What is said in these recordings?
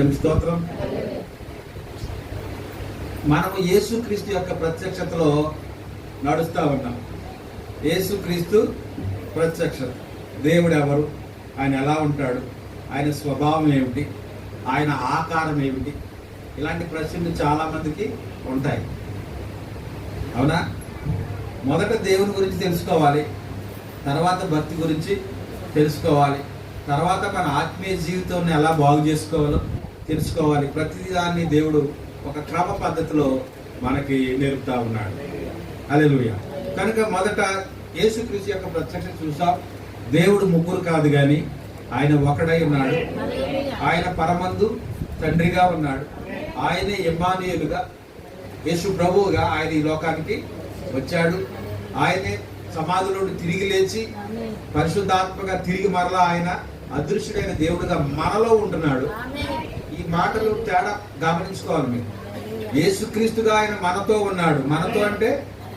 దేవుని స్తోత్రం. మనము యేసుక్రీస్తు యొక్క ప్రత్యక్షతలో నడుస్తూ ఉన్నాం. యేసుక్రీస్తు ప్రత్యక్షత. దేవుడు ఎవరు, ఆయన ఎలా ఉంటాడు, ఆయన స్వభావం ఏమిటి, ఆయన ఆకారం ఏమిటి, ఇలాంటి ప్రశ్నలు చాలామందికి ఉంటాయి. అవునా? మొదట దేవుని గురించి తెలుసుకోవాలి, తర్వాత భక్తి గురించి తెలుసుకోవాలి, తర్వాత మన ఆత్మీయ జీవితాన్ని ఎలా బాగు చేసుకోవాలో తెలుసుకోవాలి. ప్రతిదాన్ని దేవుడు ఒక క్రమ పద్ధతిలో మనకి నేర్పుతా ఉన్నాడు. హల్లెలూయా. కనుక మొదట యేసుక్రీస్తు యొక్క ప్రత్యక్షత చూసాం. దేవుడు ముగ్గురు కాదు కానీ ఆయన ఒకడై ఉన్నాడు. ఆయన పరమందు తండ్రిగా ఉన్నాడు. ఆయనే ఇమ్మానుయేలుగా, యేసు ప్రభువుగా ఆయన ఈ లోకానికి వచ్చాడు. ఆయనే సమాధిలో తిరిగి లేచి పరిశుద్ధాత్మగా తిరిగి మరలా ఆయన అదృశ్యుడైన దేవుడుగా మనలో ఉంటున్నాడు. ఈ మాటలు తేడా గమనించుకోవాలి మీరు. యేసుక్రీస్తుగా ఆయన మనతో ఉన్నాడు. మనతో అంటే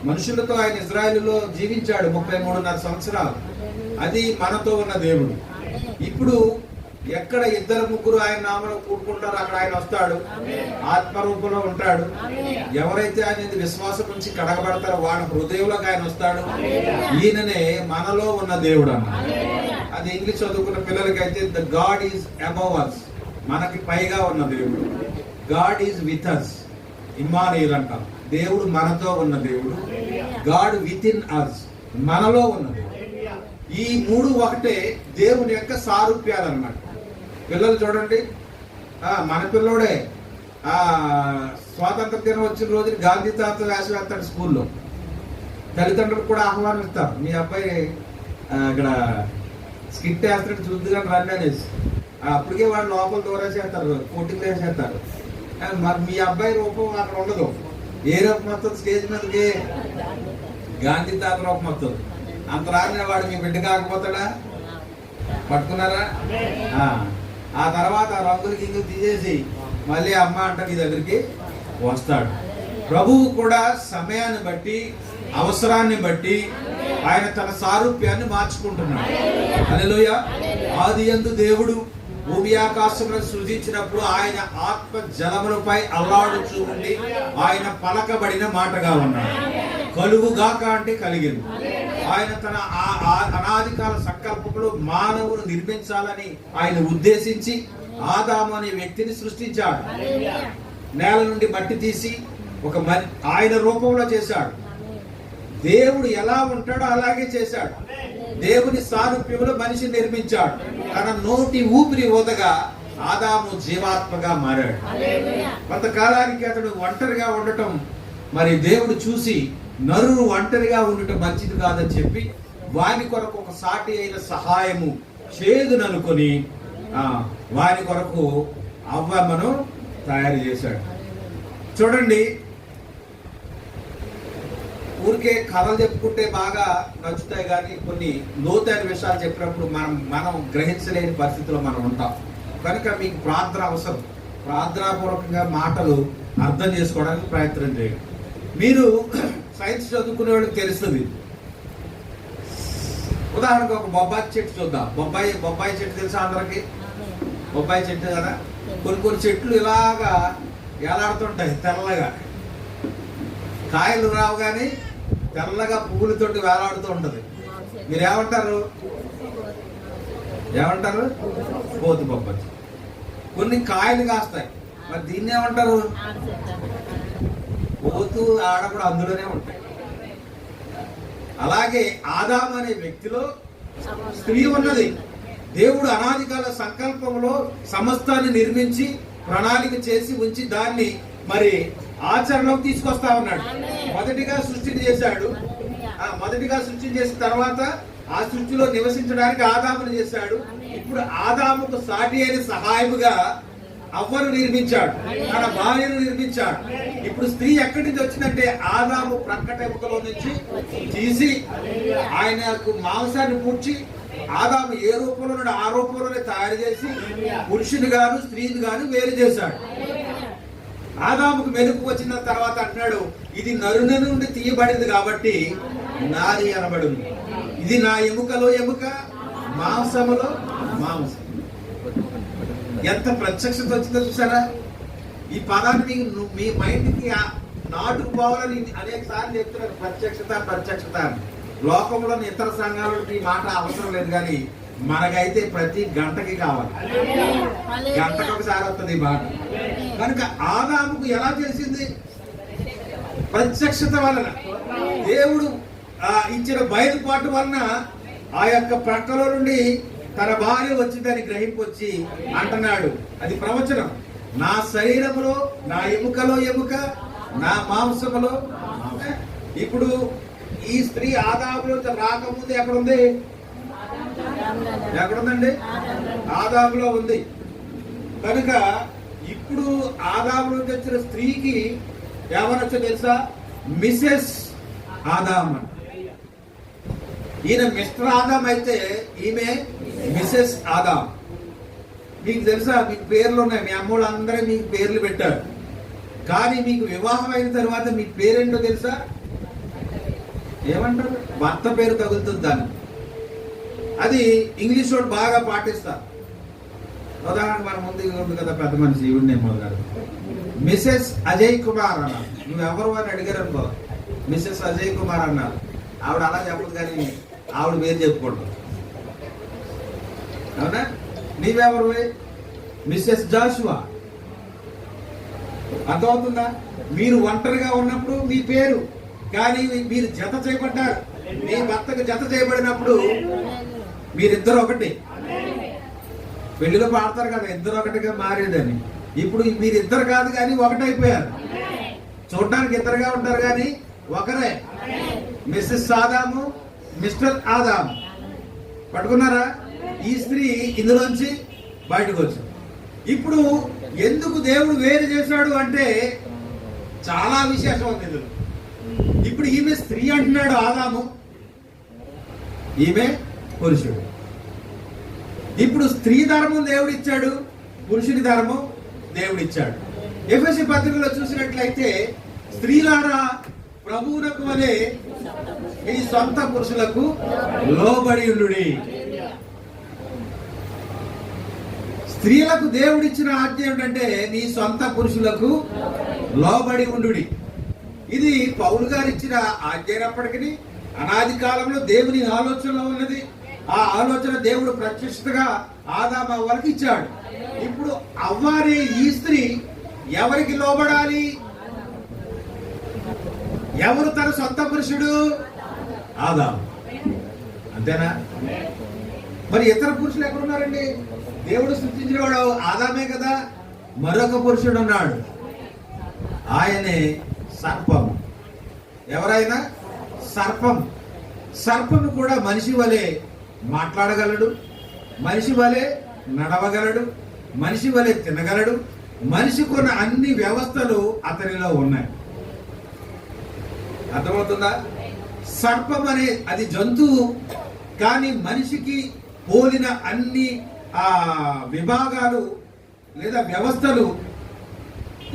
మనుషులతో ఆయన ఇజ్రాయేలులో జీవించాడు 33.5 సంవత్సరాలు. అది మనతో ఉన్న దేవుడు. ఇప్పుడు ఎక్కడ ఇద్దరు ముగ్గురు ఆయన నామలో కూడుకుంటారో అక్కడ ఆయన వస్తాడు, ఆత్మరూపంలో ఉంటాడు. ఎవరైతే ఆయన విశ్వాసం నుంచి కడగబడతారో వాళ్ళ హృదయంలోకి ఆయన వస్తాడు. ఈయననే మనలో ఉన్న దేవుడు అన్న. అది ఇంగ్లీష్ చదువుకున్న పిల్లలకైతే the God is above us, మనకి పైగా ఉన్న దేవుడు. God is with us, Emmanuel అంటాం. దేవుడు మనతో ఉన్న దేవుడు. గాడ్ విత్ ఇన్ అస్, మనలో ఉన్న దేవుడు. ఈ మూడు ఒకటే దేవుని యొక్క సారూప్యాలు అన్నమాట. పిల్లలు చూడండి, మన పిల్లోడే స్వాతంత్ర దినం వచ్చిన రోజున గాంధీ తాత వేషం వేస్తాడు స్కూల్లో. తల్లిదండ్రులు కూడా ఆహ్వానిస్తారు, మీ అబ్బాయి ఇక్కడ స్కిట్ వేస్తాడు చూద్దుగా రండి అనేసి. అప్పటికే వాళ్ళు లోపల దూరేసేస్తారు, కోటింగ్ వేసేస్తారు. మరి మీ అబ్బాయి రూపం అక్కడ ఉండదు. ఏ రూపం వస్తుంది స్టేజ్ మీదకి? గాంధీ తాత రూపం వస్తుంది. అంత రాని వాడు మీ బిడ్డ కాకపోతాడా? పట్టుకున్నారా? ఆ తర్వాత రంగులు గింగులు తీసేసి మళ్ళీ అమ్మ అంట నీ దగ్గరికి వస్తాడు. ప్రభువు కూడా సమయాన్ని బట్టి, అవసరాన్ని బట్టి ఆయన తన సారూప్యాన్ని మార్చుకుంటున్నాడు. హల్లెలూయా. ఆదియందు దేవుడు భూమి ఆకాశములను సృజించినప్పుడు ఆయన ఆత్మ జలములపై అల్లాడుచూ ఉండి ఆయన పలకబడిన మాటగా ఉన్నాడు. కలుగుగాక అంటే కలిగింది. ఆయన తన అనాది కాల సంకల్పంలో మానవును నిర్మించాలని ఆయన ఉద్దేశించి ఆదాము అనే వ్యక్తిని సృష్టించాడు. నేల నుండి మట్టి తీసి ఒక ఆయన రూపంలో చేశాడు. దేవుడు ఎలా ఉంటాడో అలాగే చేశాడు. దేవుని సారూప్యంలో మనిషి నిర్మించాడు. తన నోటి ఊపిరి ఊదగా ఆదాము జీవాత్మగా మారాడు. కొంతకాలానికి అతడు ఒంటరిగా ఉండటం మరి దేవుడు చూసి నరుడు ఒంటరిగా ఉండటం మంచిది కాదని చెప్పి వాని కొరకు ఒక సాటి అయిన సహాయము చేదుననుకొని వాని కొరకు అవ్వమ్మను తయారు చేశాడు. చూడండి, ఊరికే కథలు చెప్పుకుంటే బాగా నచ్చుతాయి కానీ కొన్ని లోతైన విషయాలు చెప్పినప్పుడు మనం గ్రహించలేని పరిస్థితిలో మనం ఉంటాం. కనుక మీకు ప్రార్థన అవసరం. ప్రార్థనాపూర్వకంగా మాటలు అర్థం చేసుకోవడానికి ప్రయత్నం చేయండి. మీరు సైన్స్ చదువుకునే వాళ్ళకి తెలుస్తుంది. ఉదాహరణకు ఒక బొబ్బాయి చెట్టు చూద్దాం. బొబ్బాయి చెట్టు తెలుసా అందరికి? బొబ్బాయి చెట్టు కదా. కొన్ని చెట్లు ఇలాగా వేలాడుతుంటాయి తెల్లగా. కాయలు రావు కానీ తెల్లగా పువ్వులతోటి వేలాడుతూ ఉంటది. మీరు ఏమంటారు? పోతు బొబ్బాయి. కొన్ని కాయలు కాస్తాయి, మరి దీన్ని ఏమంటారు? పోతు ఆడ కూడా అందులోనే ఉంటాయి. అలాగే ఆదాము అనే వ్యక్తిలో స్త్రీ ఉన్నది. దేవుడు అనాది కాల సంకల్పంలో సమస్తాన్ని నిర్మించి ప్రణాళిక చేసి ఉంచి దాన్ని మరి ఆచరణలోకి తీసుకొస్తా ఉన్నాడు. మొదటిగా సృష్టిని చేశాడు. మొదటిగా సృష్టి చేసిన తర్వాత ఆ సృష్టిలో నివసించడానికి ఆదామును చేశాడు. ఇప్పుడు ఆదాముకు సాటి అయిన సహాయముగా అవ్వను నిర్మించాడు, తన భార్యను నిర్మించాడు. ఇప్పుడు స్త్రీ ఎక్కడి నుంచి వచ్చిందంటే ఆదాము ప్రక్కటెముకలో నుంచి తీసి ఆయనకు మాంసాన్ని పూడ్చి ఆదాము ఏ రూపంలో ఉన్నాడు ఆ రూపంలోనే తయారు చేసి పురుషుని గాను స్త్రీని గాను వేరు చేశాడు. ఆదాముకు మెరుపు వచ్చిన తర్వాత అంటున్నాడు, ఇది నరుని నుండి తీయబడింది కాబట్టి నారి అనబడింది. ఇది నా ఎముకలో ఎముక, మాంసములో మాంసం. ఎంత ప్రత్యక్షత వచ్చిందో చూసారా? ఈ పదాన్ని మీ మైండ్కి నాటుకుపోవాలని అనేక సార్లు చెప్తున్నారు, ప్రత్యక్షత ప్రత్యక్షత అని. లోకంలోని ఇతర సంఘాలకు ఈ మాట అవసరం లేదు, కానీ మనకైతే ప్రతి గంటకి కావాలి. గంటకు ఒకసారి వస్తుంది ఈ మాట. కనుక ఆదాముకు ఎలా తెలిసింది? ప్రత్యక్షత వలన, దేవుడు ఇచ్చిన బయలుపాటు వలన ఆ యొక్క ప్రక్కలో నుండి తన భార్య వచ్చిందని గ్రహింపొచ్చి అంటున్నాడు. అది ప్రవచనం. నా శరీరములో, నా ఎముకలో ఎముక, నా మాంసములో. ఇప్పుడు ఈ స్త్రీ ఆదాములో రాకముందు ఎక్కడుంది? ఎక్కడుందండి? ఆదాములో ఉంది. కనుక ఇప్పుడు ఆదాములో వచ్చిన స్త్రీకి ఎవరొచ్చో తెలుసా? మిసెస్ ఆదామ్. ఈయన మిస్టర్ ఆదాం అయితే ఈమె మిసెస్ ఆదాం. మీకు తెలుసా? మీకు పేర్లు ఉన్నాయి, మీ అమ్మోళ్ళు అందరూ మీకు పేర్లు పెట్టారు. కానీ మీకు వివాహం అయిన తర్వాత మీ పేరేంటో తెలుసా? ఏమంటారు? భర్త పేరు తగులుతుంది దాన్ని. అది ఇంగ్లీష్ వాడు బాగా పాటిస్తారు. ఉదాహరణ మన ముందు ఉంది కదా పెద్ద మనిషి, ఈవిడే మొదలు మిసెస్ అజయ్ కుమార్ అన్నారు. నువ్వెవరు అని అడిగారు అనుకో, మిసెస్ అజయ్ కుమార్ అన్నారు. ఆవిడ అలా చెప్పదు, కానీ ఆవిడ పేరు చెప్పుకుంటాం. అవునా? నీవెవరు? మిసెస్ జాషువా. అర్థమవుతుందా? మీరు ఒంటరిగా ఉన్నప్పుడు మీ పేరు, కానీ మీరు జత చేయబడ్డారు. మీ భర్తకు జత చేయబడినప్పుడు మీరిద్దరు ఒకటి. పెళ్లిలో పాడతారు కదా, ఇద్దరు ఒకటిగా మారేదని. ఇప్పుడు మీరిద్దరు కాదు, కానీ ఒకటైపోయారు. చూడడానికి ఇద్దరుగా ఉంటారు, కానీ ఒకరే. మిస్సెస్ ఆదాము, మిస్టర్ ఆదాము. పట్టుకున్నారా? ఈ స్త్రీ ఇందులోంచి బయటకు వచ్చింది. ఇప్పుడు ఎందుకు దేవుడు వేరు చేశాడు అంటే చాలా విశేషం ఉంది ఇందులో. ఇప్పుడు ఈమె స్త్రీ అంటున్నాడు ఆదాము, ఈమె పురుషుడు. ఇప్పుడు స్త్రీ ధర్మం దేవుడు ఇచ్చాడు, పురుషుని ధర్మం దేవుడు ఇచ్చాడు. ఎఫెసీ పత్రికలో చూసినట్లయితే, స్త్రీలారా ప్రభువునకు వలె మీ సొంత పురుషులకు లోబడి ఉండుడి. స్త్రీలకు దేవుడిచ్చిన ఆజ్ఞ ఏమిటంటే మీ సొంత పురుషులకు లోబడి ఉండుడి. ఇది పౌలు గారు ఇచ్చిన ఆజ్ఞ అయినప్పటికీ అనాది కాలంలో దేవుని ఆలోచనలో ఉన్నది. ఆ ఆలోచన దేవుడు ప్రత్యక్షతగా ఆదాము అవ్వలకు ఇచ్చాడు. ఇప్పుడు అవ్వారే ఈ స్త్రీ ఎవరికి లోబడాలి? ఎవరు తన సొంత పురుషుడు? ఆదాము. అంతేనా? మరి ఇతర పురుషులు ఎక్కడున్నారండి? దేవుడు సృష్టించిన వాడు ఆదామే కదా. మరొక పురుషుడు ఉన్నాడు, ఆయనే సర్పం. ఎవరైనా సర్పం. సర్పము కూడా మనిషి వలె మాట్లాడగలడు, మనిషి వలె నడవగలడు, మనిషి వలె తినగలడు. మనిషికున్న అన్ని వ్యవస్థలు అతనిలో ఉన్నాయి. అర్థమవుతుందా? సర్పం అనే అది జంతువు, కానీ మనిషికి పోలిన అన్ని విభాగాలు లేదా వ్యవస్థలు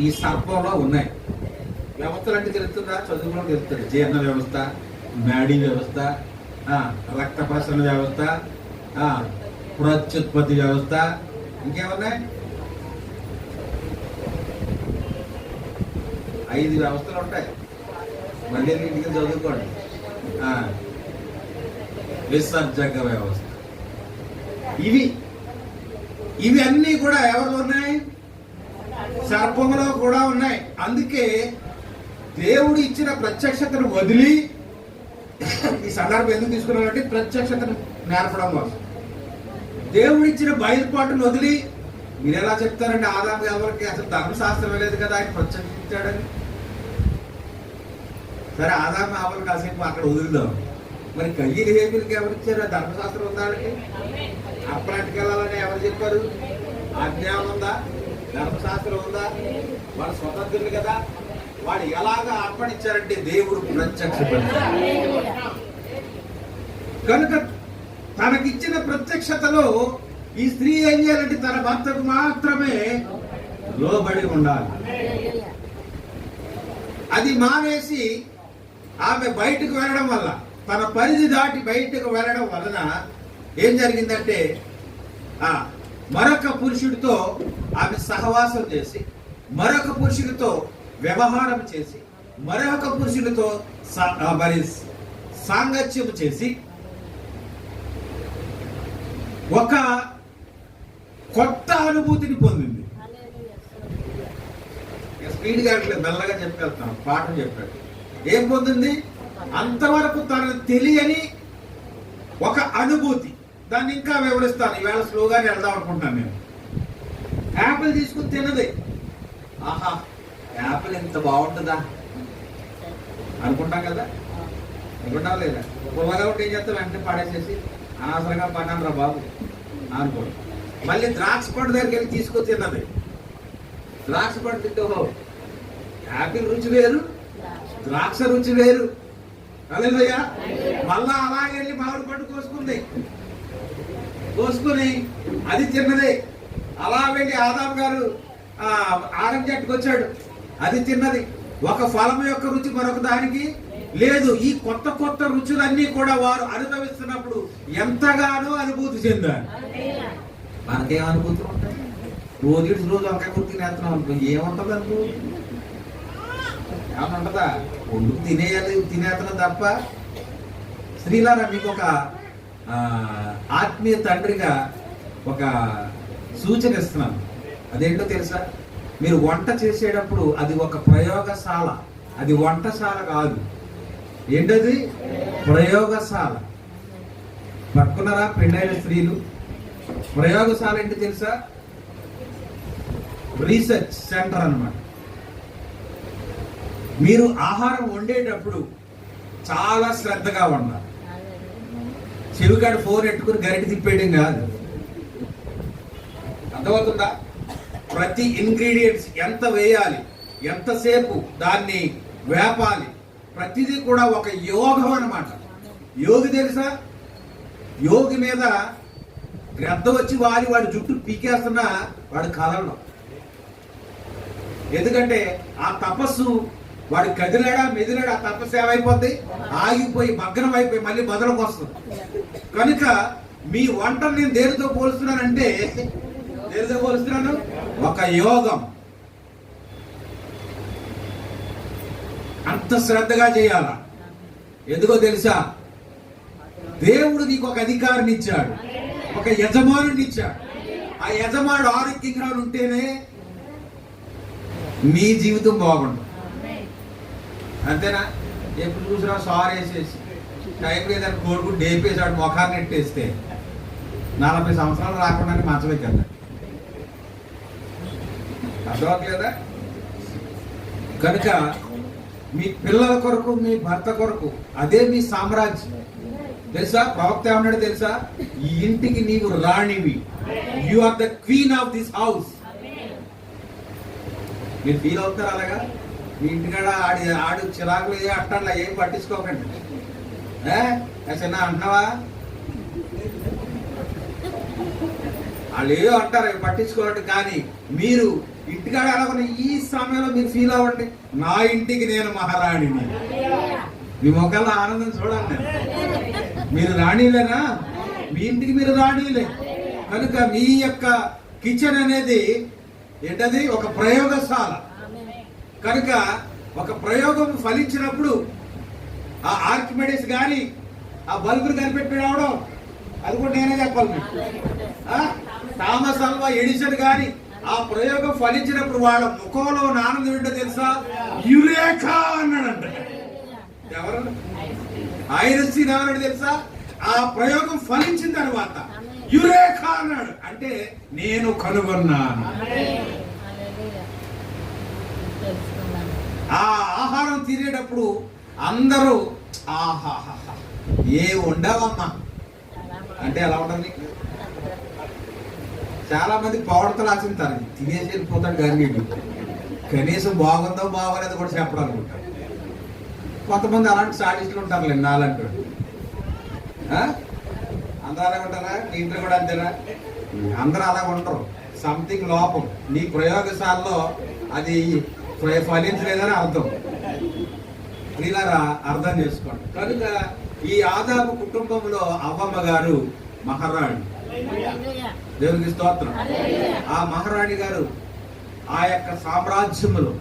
ఈ సర్పంలో ఉన్నాయి. వ్యవస్థలు అంటే తెలుస్తుందా? చదువులో తెలుస్తుంది. జీర్ణ వ్యవస్థ, నాడీ వ్యవస్థ, రక్త ప్రసరణ వ్యవస్థ, ప్రత్యుత్పత్తి వ్యవస్థ, ఇంకేమున్నాయి? 5 వ్యవస్థలు ఉంటాయి. మళ్ళీ ఇంటికి చదువుకోండి. విసర్జక వ్యవస్థ. ఇవి అన్నీ కూడా ఎవరిలో ఉన్నాయి? సర్పంలో కూడా ఉన్నాయి. అందుకే దేవుడు ఇచ్చిన ప్రత్యక్షతను వదిలి, ఈ సందర్భం ఎందుకు తీసుకున్నానంటే ప్రత్యక్షతను నేర్పడం కోసం. దేవుడు ఇచ్చిన బయలుపాటును వదిలి మీరు ఎలా చెప్తారంటే ఆదాము ఎవరికి అసలు ధర్మశాస్త్రం లేదు కదా ఆయన ప్రత్యక్షించాడని. సరే, ఆదాము ఎవరు కాసేపు అక్కడ వదులుదాం. మరి కయ్యలు హేబులకి ఎవరిచ్చారు? ధర్మశాస్త్రం ఉందా? అప్పటికి వెళ్ళాలని ఎవరు చెప్పారు? ఆజ్ఞానం ఉందా? ధర్మశాస్త్రం ఉందా? వాడు స్వతంత్రులు కదా. వాడు ఎలాగా అర్పణించారంటే దేవుడు ప్రత్యక్షపరిచాడు. కనుక తనకిచ్చిన ప్రత్యక్షతలో ఈ స్త్రీ ఏం చేయాలంటే తన భర్తకు మాత్రమే లోబడి ఉండాలి. అది మానేసి ఆమె బయటకు వెళ్ళడం వల్ల, తన పరిధి దాటి బయటకు వెళ్ళడం వలన ఏం జరిగిందంటే మరొక పురుషుడితో ఆమె సహవాసం చేసి, మరొక పురుషుడితో వ్యవహారం చేసి, మరొక పురుషుడితో మరి సాంగత్యం చేసి ఒక కొత్త అనుభూతిని పొందింది. స్పీడ్ గా మెల్లగా చెప్పేస్తాను, పాఠం చెప్పాడు. ఏం పొందింది? అంతవరకు తనకు తెలియని ఒక అనుభూతి. దాన్ని ఇంకా వివరిస్తాను, ఈవేళ స్లోగానే వెళ్దాం అనుకుంటాను. నేను యాపిల్ తీసుకుని తిన్నది. ఆహా, యాపిల్ ఇంత బాగుంటుందా అనుకుంటాం కదా, అనుకుంటాం లేదా? పుల్లగా ఉంటే ఏం చేస్తాం, వెంటనే పాడేసేసి అనవసరంగా పన్నాను రా బాబు అనుకోండి. మళ్ళీ ద్రాక్ష పండు దగ్గరికి వెళ్ళి తీసుకొని తిన్నది. ద్రాక్ష పండు తింటే యాపిల్ రుచి వేరు, ద్రాక్ష రుచి వేరు. హల్లెలూయా. మళ్ళా అలాగే వెళ్ళి మామిడి పండు కోసుకుని అది తిన్నదే. అలా వెళ్ళి ఆదాం గారు ఆరం చెట్టుకు వచ్చాడు, అది తిన్నది. ఒక ఫలం యొక్క రుచి మరొక దానికి లేదు. ఈ కొత్త కొత్త రుచులన్నీ కూడా వారు అనుభవిస్తున్నప్పుడు ఎంతగానో అనుభూతి చెందారు. మనకేం అనుభూతి ఉంటాయి? రోజు వంకాయ కూర తినేస్తున్నాం అనుకో, ఏముంటది అనుకో? ఏమన్నా ఉంటుందా? వండుకు తినేస్తున్నాం తప్ప. స్త్రీలారా, మీకు ఒక ఆత్మీయ తండ్రిగా ఒక సూచన ఇస్తున్నాను. అదేంటో తెలుసా? మీరు వంట చేసేటప్పుడు అది ఒక ప్రయోగశాల, అది వంటశాల కాదు. ఏంటది? ప్రయోగశాల. పట్టుకున్నారా పెళ్ళైన స్త్రీలు? ప్రయోగశాల ఏంటి తెలుసా? రీసెర్చ్ సెంటర్ అన్నమాట. మీరు ఆహారం వండేటప్పుడు చాలా శ్రద్ధగా వండాలి. చెవికాడు ఫోన్ ఎట్టుకుని గరిటె తిప్పేయడం కాదు. అర్థమవుతుందా? ప్రతి ఇంగ్రీడియంట్స్ ఎంత వేయాలి, ఎంతసేపు దాన్ని వేపాలి, ప్రతిదీ కూడా ఒక యోగం అన్నమాట. యోగి తెలుసా? యోగి మీద గ్రద్ద వచ్చి వాడి జుట్టు పీకేస్తున్నా వాడు కదలడం. ఎందుకంటే ఆ తపస్సు వాడు కదిలాడా మెదిలాడా, ఆ తపస్సు ఏమైపోద్ది? ఆగిపోయి భగ్నం అయిపోయి మళ్ళీ మొదలకు వస్తుంది. కనుక మీ వంటను నేను దేనితో పోలుస్తున్నానంటే, దేనితో పోలుస్తున్నాను? ఒక యోగం. అంత శ్రద్ధగా చేయాలా. ఎందుకో తెలుసా? దేవుడు నీకు ఒక అధికారిని ఇచ్చాడు, ఒక యజమానుని ఇచ్చాడు. ఆ యజమానుడు ఆరోగ్యంగా ఉంటేనే నీ జీవితం బాగుంటుంది. అంతేనా? ఎప్పుడు చూసినా సార్ వేసేసి టైం లేదని కోరుకుని డేపేసాడు, ముఖాన్ని నెట్టేస్తే 40 సంవత్సరాలు రాకుండానే మంచమే కదా. అర్థమవట్లేదా? కనుక మీ పిల్లల కొరకు, మీ భర్త కొరకు అదే మీ సామ్రాజ్యం. తెలుసా? ప్రవక్త ఏమన్నాడు తెలుసా? ఈ ఇంటికి నీవు రాణివి. You are the queen of this house. మీరు ఫీల్ అవుతారు అలాగా? మీ ఇంటికాడ ఆడు చిరాకులు అట్టంలా ఏం పట్టించుకోకండి. చిన్న అంటున్నావా? వాళ్ళు ఏదో అంటారు, పట్టించుకోవాలి. కానీ మీరు ఇంటికాడ ఎలా ఉన్న ఈ సమయంలో మీరు ఫీల్ అవ్వండి, నా ఇంటికి నేను మహారాణిని. మీ మొక్కల్లో ఆనందం చూడండి. మీరు రాణిలేనా? మీ ఇంటికి మీరు రాణిలే. కనుక మీ యొక్క కిచెన్ అనేది ఏంటది? ఒక ప్రయోగశాల. కనుక ఒక ప్రయోగం ఫలించినప్పుడు ఆ ఆర్కిమెడిస్ కానీ ఆ బల్బులు కనిపెట్టి రావడం, అది కూడా నేనే చెప్పాలి మీకు. థామస్ అల్వా ఎడిసన్ కానీ ఆ ప్రయోగం ఫలించినప్పుడు వాళ్ళ ముఖంలో ఆనందం ఏంటో తెలుసా? యురేకా అన్నాడంట. ఎవరు? ఐన్స్టీన్ ఏమన్నాడు తెలుసా? ఆ ప్రయోగం ఫలించిన తర్వాత యురేకా అన్నాడు. అంటే నేను కనుగొన్నాను. ఆ ఆహారం తినేటప్పుడు అందరూ ఆహాహా ఏ ఉండవమ్మా అంటే ఎలా ఉంటుంది? చాలా మంది పౌడతలు ఆశింటారు, తినేసి వెళ్ళిపోతాడు. కానీ కనీసం బాగుందో బాగోలేదో కూడా చెప్పడం అనుకుంటారు. కొంతమంది అలాంటి సాటిస్టులు ఉంటారు. నాలంటూ అందరూ అలాగే ఉంటారా? నీ ఇంట్లో కూడా అంతేనా? అందరూ అలాగ ఉంటారు. సంథింగ్ లోపం నీ ప్రయోగశాలలో అది ఫలించలేదని అర్థం. ప్రియులారా, అర్థం చేసుకోండి. కనుక ఈ ఆదాము కుటుంబంలో అవ్వమ్మ గారు మహారాణి. దేవునికి స్తోత్రం. ఆ మహారాణి గారు ఆ యొక్క సామ్రాజ్యములో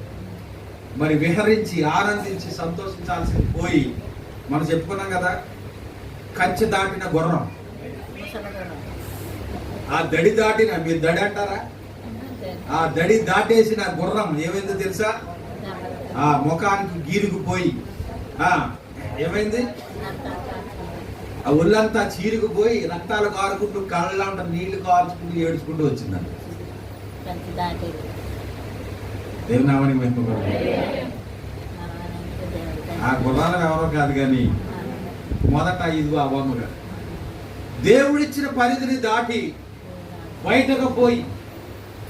మరి విహరించి ఆనందించి సంతోషించాల్సింది పోయి, మనం చెప్పుకున్నాం కదా, కంచె దాటిన గుర్రం, ఆ దడి దాటిన, మీరు దడి అంటారా, ఆ దడి దాటేసిన గుర్రం ఏమైందో తెలుసా? ఆ ముఖానికి గీరుకుపోయి ఏమైంది? ఆ ఒళ్ళంతా చీరుకుపోయి రక్తాలు కారుకుంటూ కళ్ళ నీళ్లు కాల్చుకుంటూ ఏడ్చుకుంటూ వచ్చిందండి. దేవునామానికి మెప్పుకోండి. ఆ గుర్రాలు ఎవరో కాదు కానీ మొదట ఇదిగో అవ్వమ్మగా దేవుడిచ్చిన పరిధిని దాటి బయటకు పోయి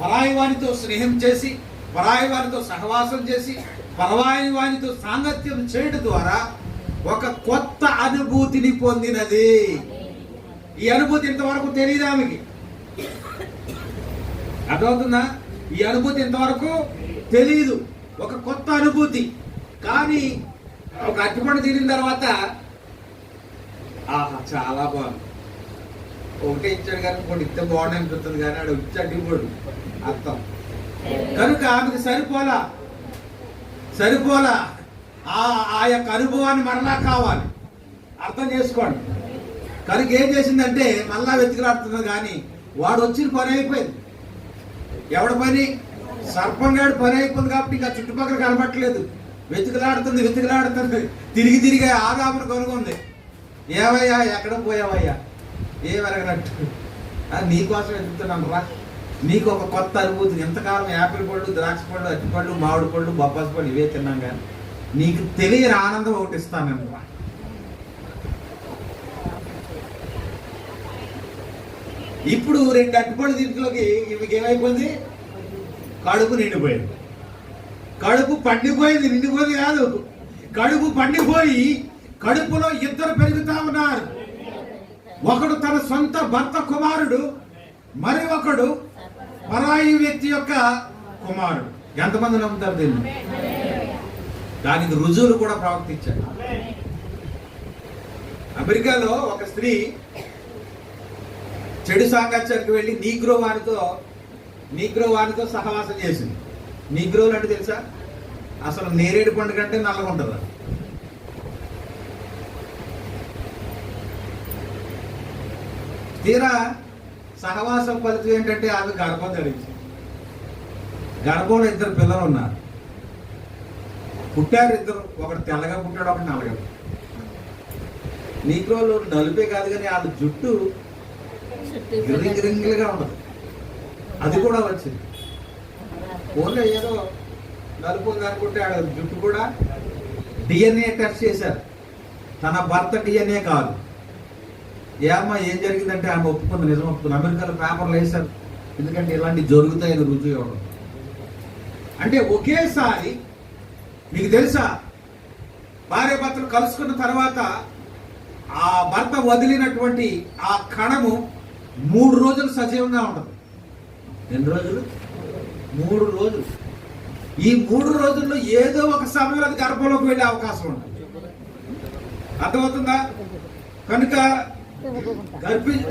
పరాయి వానితో స్నేహం చేసి, పరాయి వానితో సహవాసం చేసి, పరాయి వానితో సాంగత్యం చేయడం ద్వారా ఒక కొత్త అనుభూతిని పొందినది. ఈ అనుభూతి ఇంతవరకు తెలియదు ఆమెకి. అర్థమవుతుందా? ఈ అనుభూతి ఇంతవరకు తెలియదు, ఒక కొత్త అనుభూతి. కానీ ఒక అరటిపండు తిరిగిన తర్వాత ఆహా చాలా బాగుంది, ఒకటే ఇచ్చాడు కానీ ఇంకోటి ఇస్తే బాగుంది అనిపిస్తుంది, కానీ ఆడు ఇచ్చాడు ఇంకోటి అర్థం. కనుక ఆమెకు సరిపోలా ఆ యొక్క అనుభవాన్ని మరలా కావాలి, అర్థం చేసుకోండి. కనుక ఏం చేసిందంటే మళ్ళా వెతికిలాడుతుంది, కానీ వాడు వచ్చిన పని అయిపోయింది. ఎవడ పని? సర్పంగాడు పని అయిపోయింది కాబట్టి ఇంకా చుట్టుపక్కల కనబట్టలేదు. వెతికిలాడుతుంది, తిరిగి ఆదామును కనుగొంది. ఏవయ్యా ఎక్కడ పోయావయ్యా, ఏమరగనట్టు, నీకోసం వెతుకుతున్నాను రా, నీకు ఒక కొత్త అనుభూతి. ఎంతకాలం యాపిల్ పళ్ళు, ద్రాక్ష పళ్ళు, అరటిపళ్ళు, మామిడి పళ్ళు, బొప్పాసి పళ్ళు ఇవే తిన్నాం, కానీ నీకు తెలియని ఆనందం ఒకటి ఇస్తాను. ఇప్పుడు 2 అరటిపళ్ళు దీంట్లోకి ఇవికి ఏమైపోయింది? కడుపు నిండిపోయింది. కడుపు పండిపోయింది, నిండిపోయింది కాదు, కడుపు పండిపోయి కడుపులో 2 పెరుగుతా ఉన్నారు. ఒకడు తన సొంత భర్త కుమారుడు, మరి ఒకడు పరాయి వ్యక్తి యొక్క కుమారుడు. ఎంతమంది నమ్ముతారు దీన్ని? దానికి రుజువులు కూడా ప్రవర్తించారు. అమెరికాలో ఒక స్త్రీ చెడు సాంగత్యానికి వెళ్ళి నీగ్రో వానితో సహవాసం చేసింది. నీగ్రోలు అంటే తెలుసా? అసలు నేరేడు పండు కంటే నల్లగా ఉంటుంది. తీరా సహవాసం ఫలితం ఏంటంటే ఆమె గర్భం ధరించింది. గర్భంలో 2 పిల్లలు ఉన్నారు. పుట్టారు 2, ఒకటి తెల్లగా పుట్టాడు, ఒకటి నల్లగా. నీగ్రోలు నలుపే కాదు కానీ వాళ్ళ జుట్టు రింగులుగా ఉండదు, అది కూడా వచ్చింది. ఓన్లీ ఏదో నలుపు ఉంది అనుకుంటే ఆడ జుట్టు కూడా డిఎన్ఏ టెస్ట్ చేశారు, తన భర్త డిఎన్ఏ కాదు. ఏమ్మా ఏం జరిగిందంటే ఆమె ఒప్పుకుంది, నిజం ఒప్పుకుంది. అమెరికాలో పేపర్లు వేశారు, ఎందుకంటే ఇలాంటివి జరుగుతాయని రుజువు ఇవ్వడం. అంటే ఒకేసారి మీకు తెలుసా, భార్య భర్తలు కలుసుకున్న తర్వాత ఆ భర్త వదిలినటువంటి ఆ కణము 3 రోజులు సజీవంగా ఉంటుంది. ఎన్ని రోజులు? 3 రోజులు. ఈ 3 రోజుల్లో ఏదో ఒక సమయంలో అది గర్భంలోకి వెళ్ళే అవకాశం ఉంటుంది. అర్థమవుతుందా? కనుక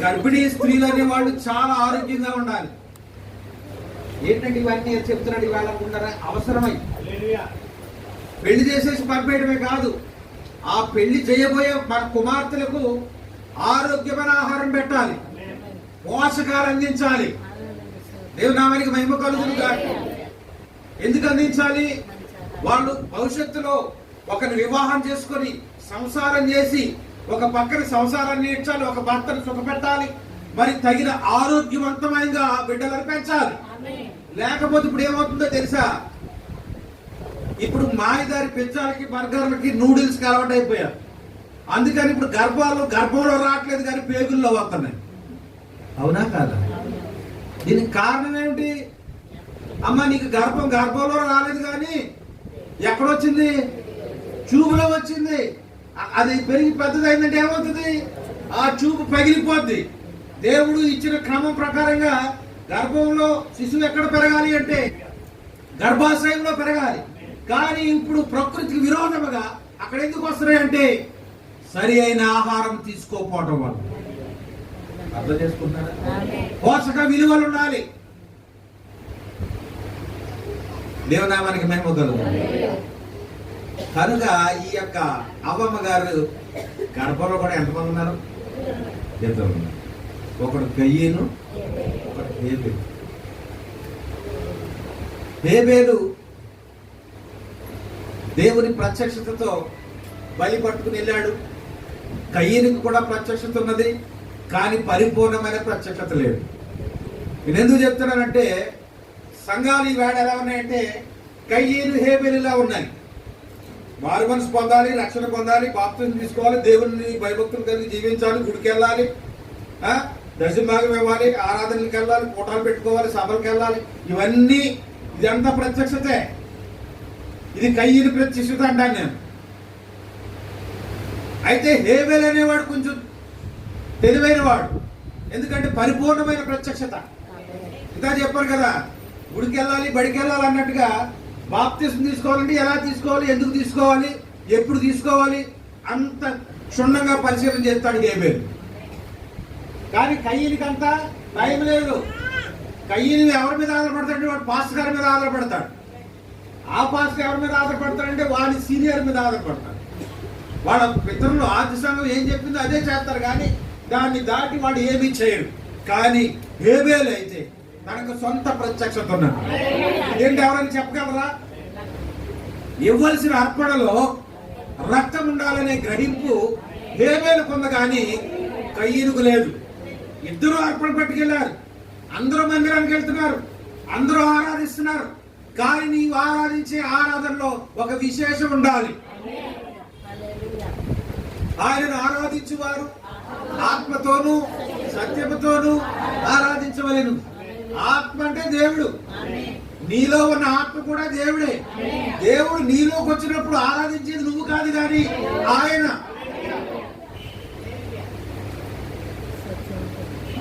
గర్భిణీ స్త్రీలు అనే వాళ్ళు చాలా ఆరోగ్యంగా ఉండాలి. ఏంటంటే ఇవన్నీ చెప్తున్నాడు ఇవాళ అనుకుంటారా? అవసరమై పెళ్లి చేసేసి పంపేయడమే కాదు, ఆ పెళ్లి చేయబోయే మన కుమార్తెలకు ఆరోగ్యమైన ఆహారం పెట్టాలి, పోషకాలు అందించాలి. దేవునామానికి మహిమ కలుగును గాక. ఎందుకు అందించాలి? వాళ్ళు భవిష్యత్తులో ఒకరిని వివాహం చేసుకొని సంసారం చేసి ఒక పక్కన సంసారాన్ని నేర్చాలి, ఒక భర్తను సుఖపెట్టాలి, మరి తగిన ఆరోగ్యవంతమైన బిడ్డలను పెంచాలి. లేకపోతే ఇప్పుడు ఏమవుతుందో తెలుసా? ఇప్పుడు మాయదారి పిజ్జాలకి, బర్గర్లకి, నూడిల్స్కి అలవాటు అయిపోయారు. అందుకని ఇప్పుడు గర్భంలో రావట్లేదు కానీ పేగుల్లో వస్తున్నాయి. అవునా కాదా? దీనికి కారణం ఏమిటి? అమ్మ నీకు గర్భంలో రాలేదు కానీ ఎక్కడొచ్చింది? చూపులో వచ్చింది. అది పెరిగి పెద్దదైందంటే ఏమవుతుంది? ఆ చూపు పగిలిపోద్ది. దేవుడు ఇచ్చిన క్రమం ప్రకారంగా గర్భంలో శిశువు ఎక్కడ పెరగాలి అంటే గర్భాశయంలో పెరగాలి. కానీ ఇప్పుడు ప్రకృతికి విరోధముగా అక్కడ ఎందుకు వస్తున్నాయి అంటే సరి అయిన ఆహారం తీసుకోకపోవటం వల్ల. అర్థం చేసుకుంటున్నారా? పోషక విలువలు ఉండాలి. దేవనామానికి మహిమ కలుగుతుంది. కనుక ఈ యొక్క అవ్వమ్మ గారు గర్భంలో కూడా ఎంతమంది ఉన్నారు? ఇద్దరు ఉన్నారు. ఒకడు కయ్యను, ఒకడు హేబేలు. హేబేలు దేవుని ప్రత్యక్షతతో బలి పట్టుకుని వెళ్ళాడు. కయ్యనికి కూడా ప్రత్యక్షత ఉన్నది, కానీ పరిపూర్ణమైన ప్రత్యక్షత లేదు. నేను ఎందుకు చెప్తున్నానంటే, సంఘాలు ఈ వేడ ఎలా ఉన్నాయంటే కయ్యను హేబేలులా ఉన్నాయి. మారు మనసు పొందాలి, రక్షణ పొందాలి, బాప్తిజం తీసుకోవాలి, దేవుని భయభక్తులు కలిగి జీవించాలి, గుడికి వెళ్ళాలి, దశభాగం ఇవ్వాలి, ఆరాధనలకు వెళ్ళాలి, కూటాలు పెట్టుకోవాలి, సభలకు వెళ్ళాలి. ఇవన్నీ ఇదంతా ప్రత్యక్షతే. ఇది కయ్యని ప్రత్యక్షత అంటాను నేను. అయితే హేబేలు అనేవాడు కొంచెం తెలివైన వాడు. ఎందుకంటే పరిపూర్ణమైన ప్రత్యక్షత. ఇంకా చెప్పారు కదా, గుడికి వెళ్ళాలి, బడికి వెళ్ళాలి అన్నట్టుగా బాప్తిజం తీసుకోవాలంటే ఎలా తీసుకోవాలి, ఎందుకు తీసుకోవాలి, ఎప్పుడు తీసుకోవాలి అంత క్షుణ్ణంగా పరిశీలన చేస్తాడు హేబేలు. కానీ కయ్యనికి అంతా టైం లేదు. కయ్యని ఎవరి మీద ఆధారపడతాడంటే వాడు పాస్టర్ గారి మీద ఆధారపడతాడు. ఆ పాస్టర్ ఎవరి మీద ఆధారపడతాడంటే వాడి సీనియర్ మీద ఆధారపడతాడు. వాళ్ళ పితరులు ఆది సంఘం ఏం చెప్పిందో అదే చేస్తారు, కానీ దాన్ని దాటి వాడు ఏమీ చేయడు. కానీ హేబేలు అయితే తనకు సొంత ప్రత్యక్షత ఉన్నాడు. ఏంటి ఎవరైనా చెప్పగలరా? ఇవ్వాల్సిన అర్పణలో రక్తం ఉండాలనే గ్రహింపు హేబేలుకు ఉంది, కానీ కయ్యనుకు లేదు. ఇద్దరు అర్పణ పట్టుకెళ్లారు, అందరూ మందిరానికి వెళ్తున్నారు, అందరూ ఆరాధిస్తున్నారు. కానీ నీవు ఆరాధించే ఆరాధనలో ఒక విశేషం ఉండాలి. ఆయనను ఆరాధించువారు ఆత్మతోనూ సత్యముతోనూ ఆరాధించవలెను. ఆత్మ అంటే దేవుడు, నీలో ఉన్న ఆత్మ కూడా దేవుడే. దేవుడు నీలోకి వచ్చినప్పుడు ఆరాధించేది నువ్వు కాదు, కానీ ఆయన.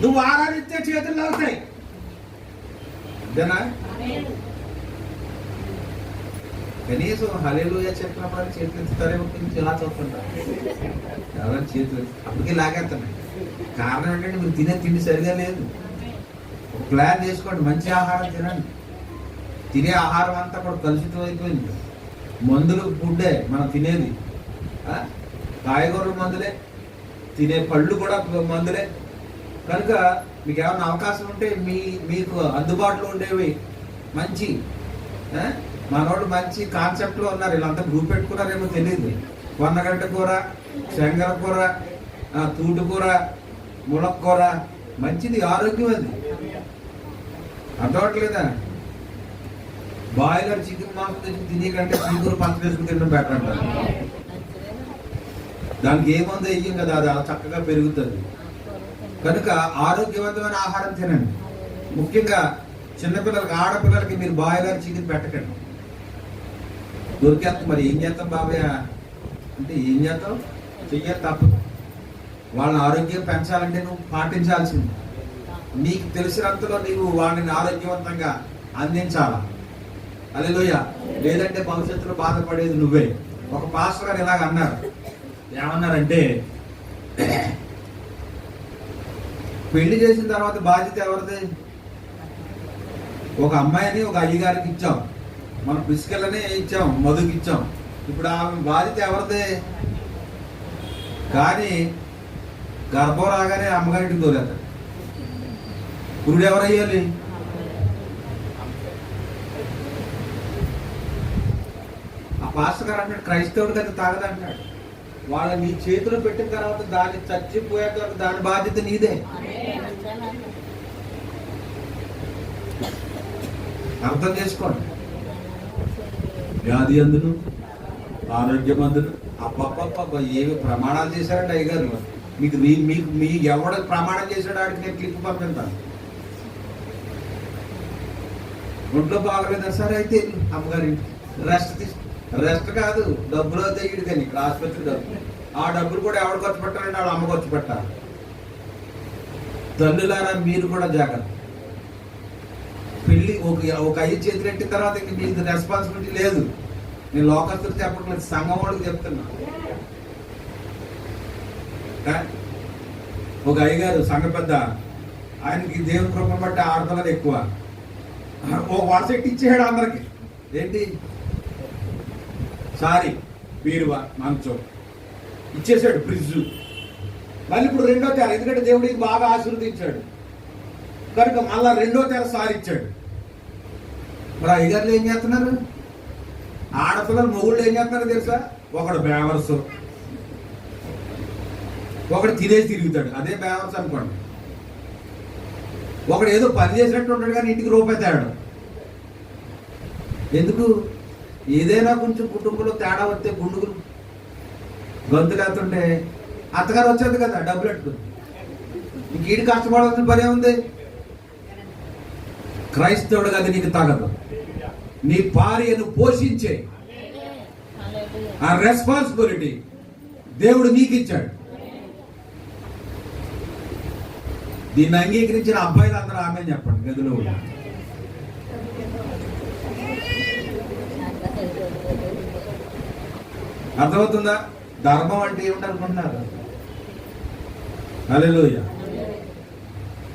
నువ్వు ఆరాధిస్తే చేతులు అవుతాయి. అంతేనా? కనీసం హల్లెలూయా చెప్పినప్పుడు చేతులు ఎత్తుతారేమో, కొంచెం ఇలా చూస్తుంటారు ఎవరైనా చేతులు, అప్పటికే లాగేస్తున్నాయి. కారణం ఏంటంటే మీరు తినే తిండి సరిగా లేదు. ఒక ప్లాన్ చేసుకోండి, మంచి ఆహారం తినండి. తినే ఆహారం అంతా కూడా కలుషితం అయిపోయింది. మందులు ఫుడ్డే మనం తినేది, కాయగూరలు మందులే, తినే పళ్ళు కూడా మందులే. కనుక మీకు ఏమైనా అవకాశం ఉంటే మీకు అందుబాటులో ఉండేవి మంచి మనోళ్ళు మంచి కాన్సెప్ట్లో ఉన్నారు. వీళ్ళంతా గ్రూప్ పెట్టుకున్నారేమో తెలియదు. కొన్నగడ్డ కూర, శంగర కూర, తూటుకూర, ములక్కూర మంచిది, ఆరోగ్యం అది. అర్థమవట్లేదా? బాయిలర్ చికెన్ మాంసం తెచ్చి తినే కంటే చీకూరు పంచవేసుకుని తినడం బెటర్ అంటారు. దానికి ఏముందో వెయ్యం కదా, అది చక్కగా పెరుగుతుంది. కనుక ఆరోగ్యవంతమైన ఆహారం తినండి. ముఖ్యంగా చిన్నపిల్లలకి, ఆడపిల్లలకి మీరు బాయిలర్ చికెన్ పెట్టకండి. దొరికేస్తాం. మరి ఏం చేస్తాం బాబాయ్ అంటే, ఏం చేస్తాం, చెయ్యాలి, తప్పదు. వాళ్ళని ఆరోగ్యం పెంచాలంటే నువ్వు పాటించాల్సింది. నీకు తెలిసినంతలో నీవు వాళ్ళని ఆరోగ్యవంతంగా అందించాలా. హల్లెలూయా. లేదంటే భవిష్యత్తులో బాధపడేది నువ్వే. ఒక పాస్టర్ గారు ఇలాగ అన్నారు. ఏమన్నారంటే, పెళ్లి చేసిన తర్వాత బాధ్యత ఎవరిది? ఒక అమ్మాయిని ఒక అయ్యగారికి ఇచ్చాం, మన పిసుకలనే ఇచ్చాం, మధుకి ఇచ్చాం. ఇప్పుడు ఆమె బాధ్యత ఎవరిది? కానీ గర్భం రాగానే అమ్మగారింటికి తోలేతాడు. పురుడు ఎవరయ్యాలి? ఆ పాస్టర్ గారు అంటాడు, క్రైస్తవుడికి అది తాగదంటాడు. వాళ్ళ నీ చేతిలో పెట్టిన తర్వాత దాన్ని చచ్చిపోయే తర్వాత దాని బాధ్యత నీదే. అర్థం చేసుకోండి. వ్యాధి అందును, ఆరోగ్యం అందును. అప్పప్ప ఏమి ప్రమాణాలు చేశారండి అయ్యగారు. మీకు ఎవడ ప్రమాణం చేశాడు ఆడికి నేను క్లిప్ పంపిస్తాను. ఒంట్లో బాగలేదా? సరే అయితే అమ్మగారి రెస్ట్ కాదు, డబ్బులు అవుతాయి ఇటు. కానీ ఇక్కడ ఆసుపత్రి డబ్బులు, ఆ డబ్బులు కూడా ఎవరు ఖర్చు పెట్టాలంటే వాళ్ళ అమ్మ ఖర్చు పెట్టాలి. తల్లులారా మీరు కూడా జాగ్రత్త. పెళ్లి ఒక 5 చేతులు ఎట్టిన తర్వాత ఇంక మీకు రెస్పాన్సిబిలిటీ లేదు. నేను లోకస్తులు చెప్పట్లేదు, సంఘం వాళ్ళకి చెప్తున్నా. ఒక అయ్యగారు సంఘ పెద్ద, ఆయనకి దేవుని కృపను బట్టి ఆడపిల్లలు ఎక్కువ. ఓ వాట్సెట్ ఇచ్చేసాడు అందరికి. ఏంటి? సారీ, బీరువా, మంచం ఇచ్చేసాడు, ఫ్రిడ్జ్. మళ్ళీ ఇప్పుడు రెండో తెర, ఎందుకంటే దేవుడికి బాగా ఆశీర్వదించాడు కనుక మళ్ళా రెండో తెర సారి ఇచ్చాడు. మరి అయ్యగారులు ఏం చేస్తున్నారు? ఆడపిల్లలు మొగుళ్ళు ఏం చేస్తున్నారో తెలుసా? ఒకడు బేవర్స్, ఒకడు తినేసి తిరుగుతాడు, అదే బేవర్స్ అనుకోండి. ఒకడు ఏదో పని చేసినట్టు ఉంటాడు కానీ ఇంటికి రూపాయి తేడు. ఎందుకు? ఏదైనా కొంచెం కుటుంబంలో తేడా వస్తే గుండుగులు గొంతులేస్తుంటే అత్తగారు వచ్చేది కదా డబ్బులు పెట్టుకుని, ఇంక ఈడు కష్టపడాల్సిన పని ఏముంది? క్రైస్తవుడు కదా నీకు తగదు. నీ భార్యను పోషించే ఆ రెస్పాన్సిబిలిటీ దేవుడు నీకు ఇచ్చాడు. దీన్ని అంగీకరించిన అబ్బాయిలు అందరూ ఆమె చెప్పండి గదిలో. అర్థమవుతుందా? ధర్మం అంటే ఏమిటనుకుంటున్నారు? హల్లెలూయా.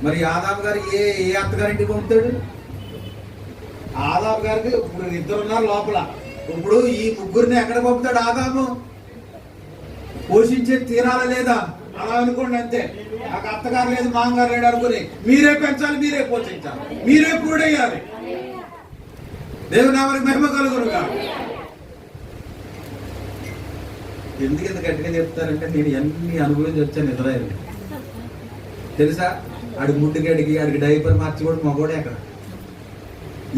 మరి ఆదాము గారు ఏ అత్తగారింటికి పంపుతాడు? ఆదాము గారికి ఇప్పుడు ఇద్దరు ఉన్నారు లోపల. ఇప్పుడు ఈ ముగ్గురిని ఎక్కడ పంపుతాడు ఆదాము? పోషించే తీరాలా లేదా? అలా అనుకోండి అంతే. నాకు అత్తగారు లేదు, మామగారు లేడు అనుకుని మీరే పెంచాలి, మీరే పోషించాలి, మీరే కూడేయాలి. దేవుని నామానికి మహిమ కలుగునుగా. ఎందుకు ఇంత గట్టిగా చెప్తారంటే నేను ఎన్ని అనుభవించి వచ్చాను ఇజ్రాయెల్. తెలుసా? ఆడికి ముట్టుగడికి, ఆడికి డైపర్ మార్చి కూడా మగోడే అక్కడ.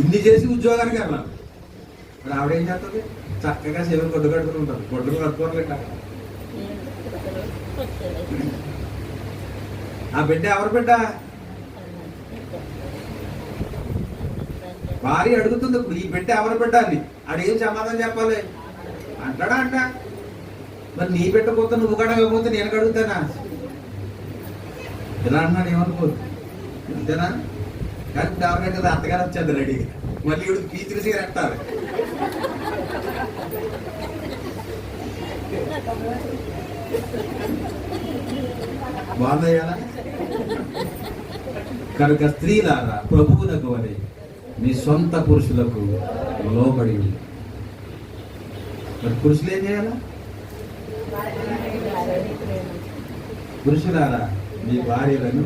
ఇన్ని చేసి ఉద్యోగానికి వెళ్ళాలి. మరి ఆవిడేం చేస్తుంది? చక్కగా శివుని గొడ్డు కట్టుకుని ఉంటారు. గొడ్డులు కట్టుకోవాలి. ఆ బిడ్డ ఎవరు బిడ్డ? భార్య అడుగుతుంది ఇప్పుడు, ఈ బిడ్డ ఎవరు బిడ్డ అని. ఆడేం సమాధానం చెప్పాలి? అంటాడా అంట. మరి నీ పెట్టకపోతే నువ్వు కడగకపోతే నేను కడుగుతానా? ఇలా అన్నాడు, ఏమనుకోదు అంతేనా? కానీ ఇప్పుడు ఎవరికంటే కదా అత్తగారు వచ్చేది రెడీ. మళ్ళీ ఇప్పుడు పీచులు సిగరెట్టాలి. బాగుందయ్యాలా? కనుక స్త్రీలారా ప్రభువునకు వలె మీ సొంత పురుషులకు లోబడి. మరి పురుషులు ఏం చేయాలా? పురుషులారా మీ భార్యలను.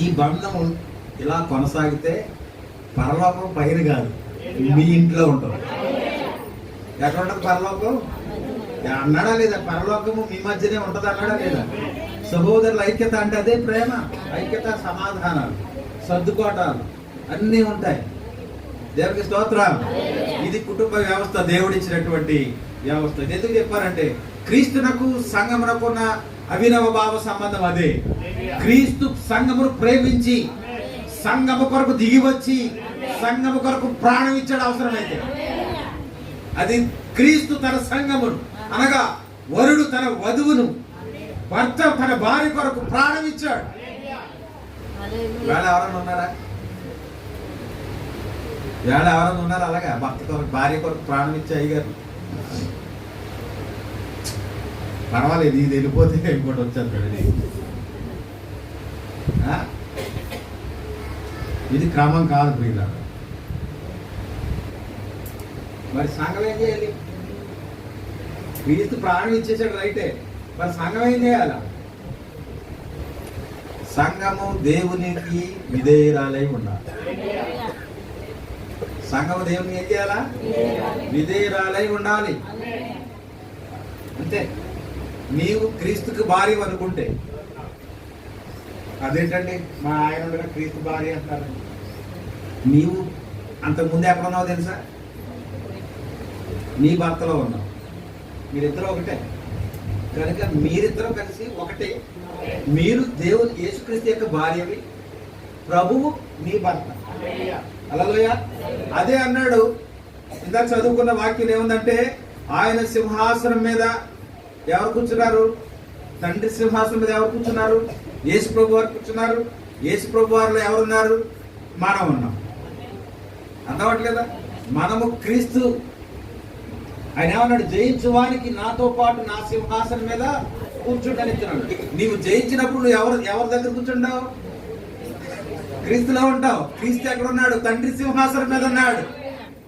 ఈ బంధము ఇలా కొనసాగితే పరలోకం పైన కాదు, మీ ఇంట్లో ఉంటుంది. ఎక్కడ ఉంటుంది పరలోకం? అన్నాడా లేదా? పరలోకము మీ మధ్యనే ఉంటుంది అన్నాడా లేదా? సహోదరుల ఐక్యత అంటే అదే ప్రేమ. ఐక్యత, సమాధానాలు, సర్దుకోటాలు అన్నీ ఉంటాయి. దేవునికి స్తోత్రం. ఇది కుటుంబ వ్యవస్థ, దేవుడిచ్చినటువంటి వ్యవస్థ. ఇది ఎందుకు చెప్పారంటే క్రీస్తునకు సంఘమునకున్న అవినవ భావ సంబంధం అదే. క్రీస్తు సంఘమును ప్రేమించి సంఘము కొరకు దిగి వచ్చి సంఘము కొరకు ప్రాణం ఇచ్చాడు అవసరమైతే. అది క్రీస్తు తన సంఘమును, అనగా వరుడు తన వధువును, భర్త తన భార్య కొరకు ప్రాణం ఇచ్చాడు. వేళ ఎవరైనా ఉన్నారా? వేళ ఎవరైనా ఉన్నారు అలాగా భర్త కొరకు, భార్య కొరకు ప్రాణం ఇచ్చే అయ్యగారు? పర్వాలేదు, ఇది వెళ్ళిపోతే ఇంకోటి వచ్చేది. ఇది క్రమం కాదు ప్రియుల. మరి సంఘం ఏం చేయాలి? క్రీస్తు ప్రాణం ఇచ్చేసాడు రైటే, మరి సంఘం ఏం చేయాలా? సంఘము దేవునికి విధేయురాలై ఉండాలి. సంఘము దేవునికి ఏం చేయాలా? విధేయురాలై ఉండాలి. అంతే. నీవు క్రీస్తుకి భార్య అనుకుంటే, అదేంటండి మా ఆయన ఉండగా క్రీస్తు భార్య అంటారు. నీవు అంతకుముందు ఎక్కడున్నావు తెలుసా? నీ భర్తలో ఉన్నావు. మీరిద్దరూ ఒకటే కనుక మీరిద్దరూ కలిసి ఒకటే. మీరు దేవుని యేసుక్రీస్తు యొక్క భార్యవి, ప్రభువు మీ భర్త. హల్లెలూయా. అదే అన్నాడు ఇందాక చదువుకున్న వాక్యం ఏముందంటే, ఆయన సింహాసనం మీద ఎవరు కూర్చున్నారు? తండ్రి సింహాసనం మీద ఎవరు కూర్చున్నారు? యేసు ప్రభు వారు కూర్చున్నారు. యేసు ప్రభు వారిలో ఎవరున్నారు? మనం ఉన్నాం. అర్థమవట్లేదా? మనము క్రీస్తు. ఆయన ఏమన్నాడు? జయించు వానికి నాతో పాటు నా సింహాసనం మీద కూర్చుంటాను ఇస్తున్నాడు. నీవు జయించినప్పుడు నువ్వు ఎవరి దగ్గర కూర్చుంటావు? క్రీస్తులో ఉంటావు. క్రీస్తు ఎక్కడ ఉన్నాడు? తండ్రి సింహాసనం మీద ఉన్నాడు.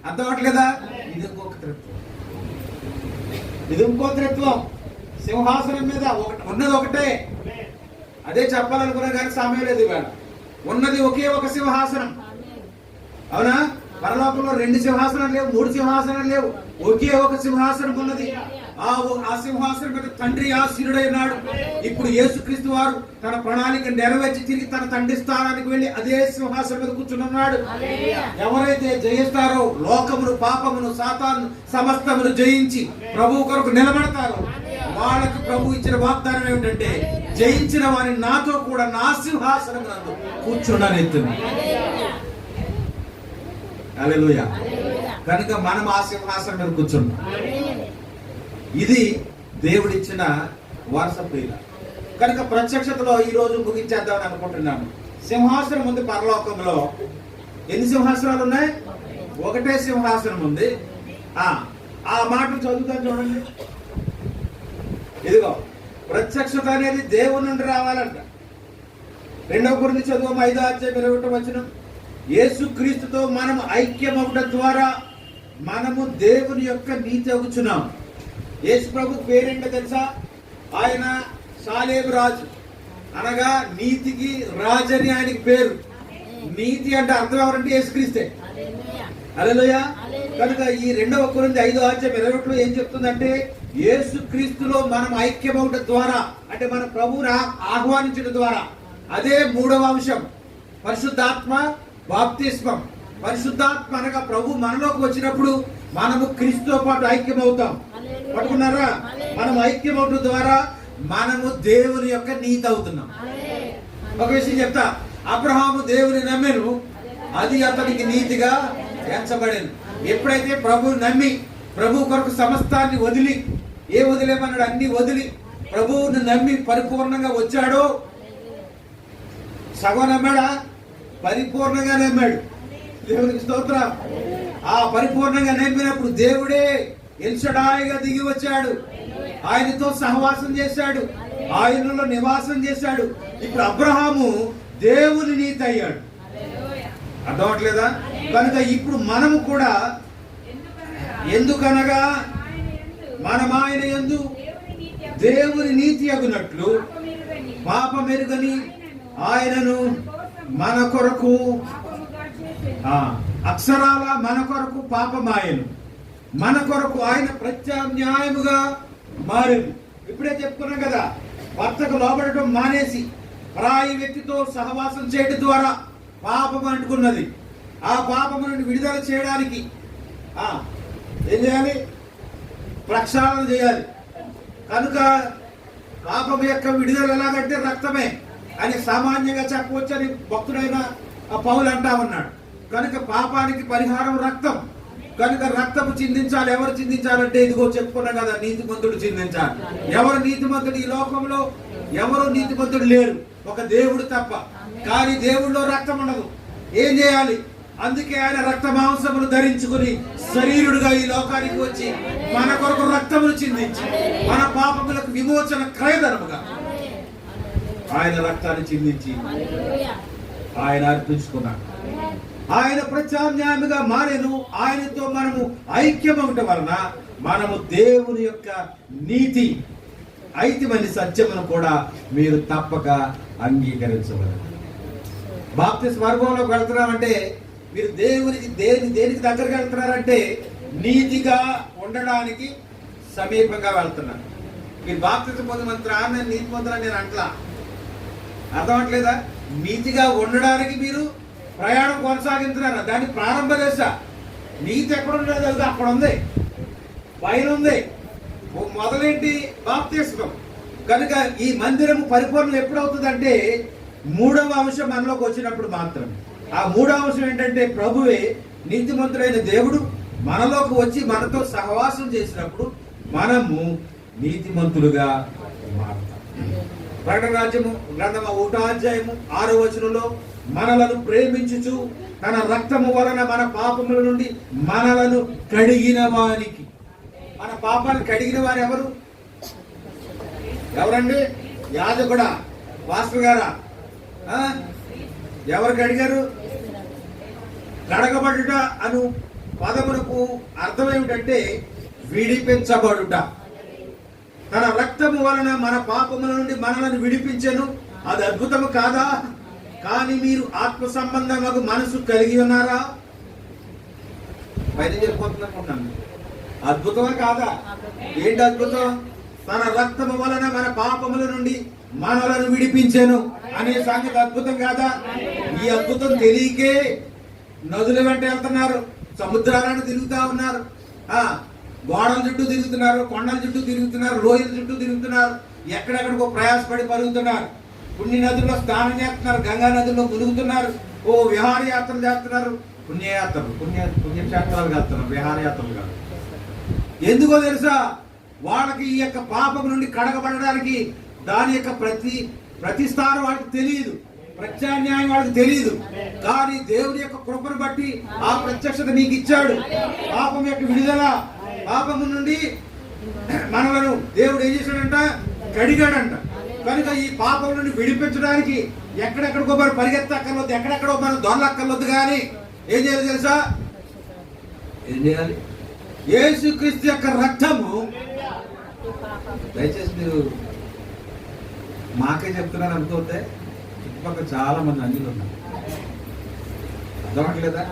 అర్థం అవట్లేదా? ఇది ఇంకొక త్రిత్వం. ఇది ఇంకో త్రిత్వం. సింహాసనం మీద ఉన్నది ఒకటే. అదే చెప్పాలనుకున్నా కానీ సమయం లేదు. ఇవాళ ఉన్నది ఒకే ఒక సింహాసనం. అవునా? పరలోకంలో 2 సింహాసనాలు లేవు, 3 సింహాసనాలు లేవు. ఒకే ఒక సింహాసనం ఉన్నది. ఆ సింహాసనం మీద తండ్రి ఆసీనుడైనాడు. ఇప్పుడు యేసుక్రీస్తు వారు తన ప్రణాళిక నెరవేర్చి తిరిగి తన తండ్రి స్థానానికి వెళ్లి అదే సింహాసనం మీద కూర్చున్నాడు. ఎవరైతే జయిస్తారో, లోకమును, పాపమును, సాతాను సమస్తమును జయించి ప్రభు కొరకు నిలబడతారో వాళ్ళకి ప్రభు ఇచ్చిన వాగ్దానం ఏమిటంటే, జయించిన వారిని నాతో కూడా నా సింహాసనం నందు కూర్చుండనెత్తును. హల్లెలూయా. కనుక మనం ఆ సింహాసనం మీద కూర్చున్నాం. ఇది దేవుడిచ్చిన వారసత్వం. కనుక ప్రత్యక్షతలో ఈ రోజు ముగించేద్దామని అనుకుంటున్నాను. సింహాసనం ఉంది పరలోకంలో. ఎన్ని సింహాసనాలు ఉన్నాయి? ఒకటే సింహాసనం ఉంది. ఆ మాటలు చదువుతాను చూడండి. ఇదిగో, ప్రత్యక్షత అనేది దేవుని నుండి రావాలంట. 2వ కొరింథీ చదువు 5వ అధ్యాయం 21వ వచనం. యేసుక్రీస్తుతో మనం ఐక్యమవడం ద్వారా మనము దేవుని యొక్క నీతి అగుచున్నాం. యేసు ప్రభు పేరేంటో తెలుసా? ఆయన సాలేము రాజు, అనగా నీతికి రాజు అని ఆయనకి పేరు. నీతి అంటే అర్థం ఎవరంటే యేసుక్రీస్తే. హల్లెలూయా. కనుక ఈ 2వ కొరింథీ 5వ అధ్యాయం 21లో ఏం చెప్తుందంటే, యేసుక్రీస్తులో మనం ఐక్యమవడం ద్వారా, అంటే మన ప్రభువుని ఆహ్వానించడం ద్వారా. అదే 3వ అంశం, పరిశుద్ధాత్మ బాప్తిస్మం. పరిశుద్ధాత్మ అనగా ప్రభు మనలోకి వచ్చినప్పుడు మనము క్రీస్తుతో పాటు ఐక్యమవుతాం. పట్టుకున్నారా? మనం ఐక్యమవడం ద్వారా మనము దేవుని యొక్క నీతి అవుతున్నాం. ఒక విషయం చెప్తా. అబ్రహాము దేవుని నమ్మెను, అది అతనికి నీతిగా ఎంచబడేను. ఎప్పుడైతే ప్రభువు నమ్మి ప్రభు కొరకు సమస్తాన్ని వదిలి, వదిలేమన్నాడు? అన్ని వదిలి ప్రభువుని నమ్మి పరిపూర్ణంగా వచ్చాడో, సగం నమ్మాడా? పరిపూర్ణంగా నమ్మాడు. దేవునికి స్తోత్రం. ఆ పరిపూర్ణంగా నమ్మినప్పుడు దేవుడే ఎల్షడాయిగా దిగి వచ్చాడు. ఆయనతో సహవాసం చేశాడు, ఆయనలో నివాసం చేశాడు. ఇప్పుడు అబ్రహాము దేవుని నీతి అయ్యాడు. అర్థం అవట్లేదా? కనుక ఇప్పుడు మనము కూడా, ఎందుకనగా మనం ఆయన యందు దేవుని నీతి అగునట్లు పాపమెరుగని ఆయనను మన కొరకు, అక్షరాల మన కొరకు పాపమాయను, మన కొరకు ఆయన ప్రత్యామ్నాయముగా మారింది. ఇప్పుడే చెప్పుకున్నాం కదా, భర్తకు లోబడటం మానేసి పరాయి వ్యక్తితో సహవాసం చేయడం ద్వారా పాపం అంటుకున్నది. ఆ పాపము నుండి విడుదల చేయడానికి ఏం చేయాలి? ప్రక్షాళన చేయాలి. కనుక పాపం యొక్క విడుదల ఎలాగంటే రక్తమే అని సామాన్యంగా చెప్పవచ్చని భక్తుడైన పౌలు అంటా ఉన్నాడు. కనుక పాపానికి పరిహారం రక్తం. కనుక రక్తము చిందించాలి. ఎవరు చిందించాలంటే ఇదిగో చెప్పుకున్నాం కదా, నీతిమంతుడు చిందించాలి. ఎవరు నీతిమంతుడు? ఈ లోకంలో ఎవరు నీతిమంతుడు లేరు, ఒక దేవుడు తప్ప. కానీ దేవుడిలో రక్తం ఉండదు. ఏం చేయాలి? అందుకే ఆయన రక్త మాంసమును ధరించుకుని శరీరుడుగా ఈ లోకానికి వచ్చి మన కొరకు రక్తమును చిందించి మన పాపములకు విమోచన క్రయధనముగా ఆయన రక్తాన్ని చిందించి ఆయన అర్పించుకున్నాడు. ఆయన ప్రత్యామ్నాయముగా మారెను. ఆయనతో మనము ఐక్యమవటం వలన మనము దేవుని యొక్క నీతి ఐతిమని సత్యమును కూడా మీరు తప్పక అంగీకరించవలెను. బాప్తిస్మ అనుభవంలోకి వెళ్తున్నామంటే మీరు దేనికి దగ్గరగా వెళ్తున్నారంటే నీతిగా ఉండడానికి సమీపంగా వెళ్తున్నారు. మీరు బాప్తిస్మ పొందమంటారా? నేను నీతి పొందనని నేను అంటలా. అర్థం అవట్లేదా? నీతిగా ఉండడానికి మీరు ప్రయాణం కొనసాగించున్నారు. దాని ప్రారంభ దశ. నీతి ఎక్కడ ఉండదు, అది అక్కడ ఉంది, పైన ఉంది. మొదలేంటి? బాప్తిస్మం. కనుక ఈ మందిరం పరిపూర్ణం ఎప్పుడవుతుందంటే 3వ అంశం మనలోకి వచ్చినప్పుడు మాత్రం. ఆ 3వ అంశం ఏంటంటే ప్రభువే నీతిమంతుడైన దేవుడు మనలోకి వచ్చి మనతో సహవాసం చేసినప్పుడు మనము నీతిమంతులుగా మారుతాం. ప్రకటన గ్రంథము 1వ అధ్యాయము 6వ వచనంలో మనలను ప్రేమించుచు తన రక్తము వలన మన పాపముల నుండి మనలను కడిగిన వారికి. మన పాపాలను కడిగిన వారు ఎవరు? ఎవరండి? యాజకుడా? పాస్టర్ గారా? ఎవరికి అడిగారు? కడగబడుట అను పదమునకు అర్థం ఏమిటంటే విడిపించబడుట. తన రక్తము వలన మన పాపముల నుండి మనలను విడిపించెను. అది అద్భుతము కాదా? కానీ మీరు ఆత్మ సంబంధముకు మనసు కలిగి ఉన్నారా? పైన చెప్పిపోతున్నట్టున్నాను. అద్భుతమా కాదా? ఏంటి అద్భుతం? తన రక్తము వలన మన పాపముల నుండి మనలను విడిపించెను అనే సంగతి అద్భుతం కాదా? ఈ అద్భుతం తెలియకే నదుల వెంట వెళ్తున్నారు, సముద్రాలను తిరుగుతా ఉన్నారు, గోడల చుట్టూ తిరుగుతున్నారు, కొండల చుట్టూ తిరుగుతున్నారు, లోయల చుట్టూ తిరుగుతున్నారు, ఎక్కడెక్కడికో ప్రయాసపడి పరుగుతున్నారు, పుణ్య నదుల్లో స్నానం చేస్తున్నారు, గంగా నదుల్లో మునుగుతున్నారు, విహారయాత్రలు చేస్తున్నారు, పుణ్యక్షేత్రాలు వెళ్తున్నారు, విహారయాత్రలు కాదు. ఎందుకో తెలుసా? వాళ్ళకి ఈ యొక్క పాపం నుండి కడగబడడానికి దాని యొక్క ప్రతిస్థానం వాళ్ళకి తెలియదు, ప్రత్యామ్నాయం వాళ్ళకి తెలియదు. కానీ దేవుడి యొక్క కృపను బట్టి ఆ ప్రత్యక్షత నీకు ఇచ్చాడు. పాపం యొక్క విడుదల, పాపము నుండి మనలను దేవుడు ఏం చేశాడంట? కడిగాడంట. కనుక ఈ పాపం నుండి విడిపించడానికి ఎక్కడెక్కడికో మనం పరిగెత్తక్కర్లొద్దు, ఎక్కడెక్కడో మనం దొరలక్కర్లొద్దు. కానీ ఏం చేయాలి తెలుసా? ఏం చేయాలి? యేసుక్రీస్తు యొక్క రక్తము. దయచేసి మీరు మాకే చెప్తున్నారు అనుకోతే, చుట్టుపక్కల చాలా మంది అన్యులు ఉన్నారు, అర్థమట్లేదా?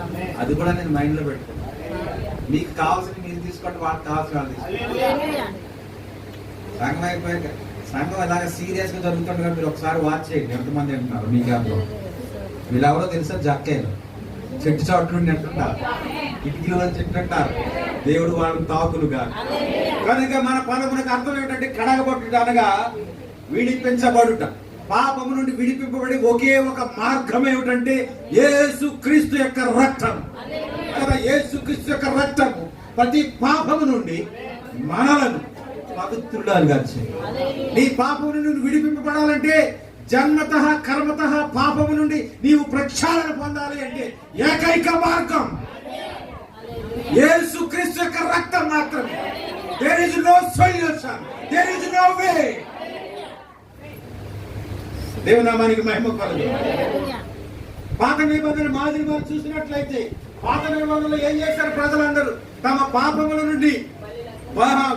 అది కూడా నేను మైండ్ లో పెట్టుకున్నాను. మీకు కావాల్సింది మీరు తీసుకోండి, వాళ్ళకి కావాల్సిన వాళ్ళు తీసుకోండి. సంఘం అయిపోయాక సంఘం ఇలాగ సీరియస్ గా జరుగుతుండగా మీరు ఒకసారి వాచ్ చేయండి ఎంతమంది అంటున్నారు మీ గ్యాప్లో. వీళ్ళెవరో తెలుసా? జక్కేలు చెట్టు చోట్లుండి అంటుంటారు, కిటికీలో చెట్టు అంటారు, దేవుడు వాళ్ళకి తాకులు కాదు. కనుక మన పదమునకు అర్థం ఏమిటంటే కడగబడుట అనగా విడిపించబడుట. పాపము నుండి విడిపింపబడి ఒకే ఒక మార్గం ఏమిటంటే యేసుక్రీస్తు యొక్క రక్తం. కదా, యేసుక్రీస్తు యొక్క రక్తము ప్రతి పాపము నుండి మనలను పవిత్రులుగా చేయాలి. నీ పాపము నుండి విడిపింపబడాలంటే జన్మతః కర్మతః పాపము నుండి నీవు ప్రక్షాళన పొందాలి అంటే ఏకైక మార్గం యేసుక్రీస్తు యొక్క రక్తం మాత్రమే. There is no solution. There is no way. దేవుని నామానికి మహిమ కలుగును. పాత నిబంధన మాదిరి మనం చూసినట్లయితే పాత నిబంధనలో ఏం చేశారు? ప్రజలందరూ తమ పాపముల నుండి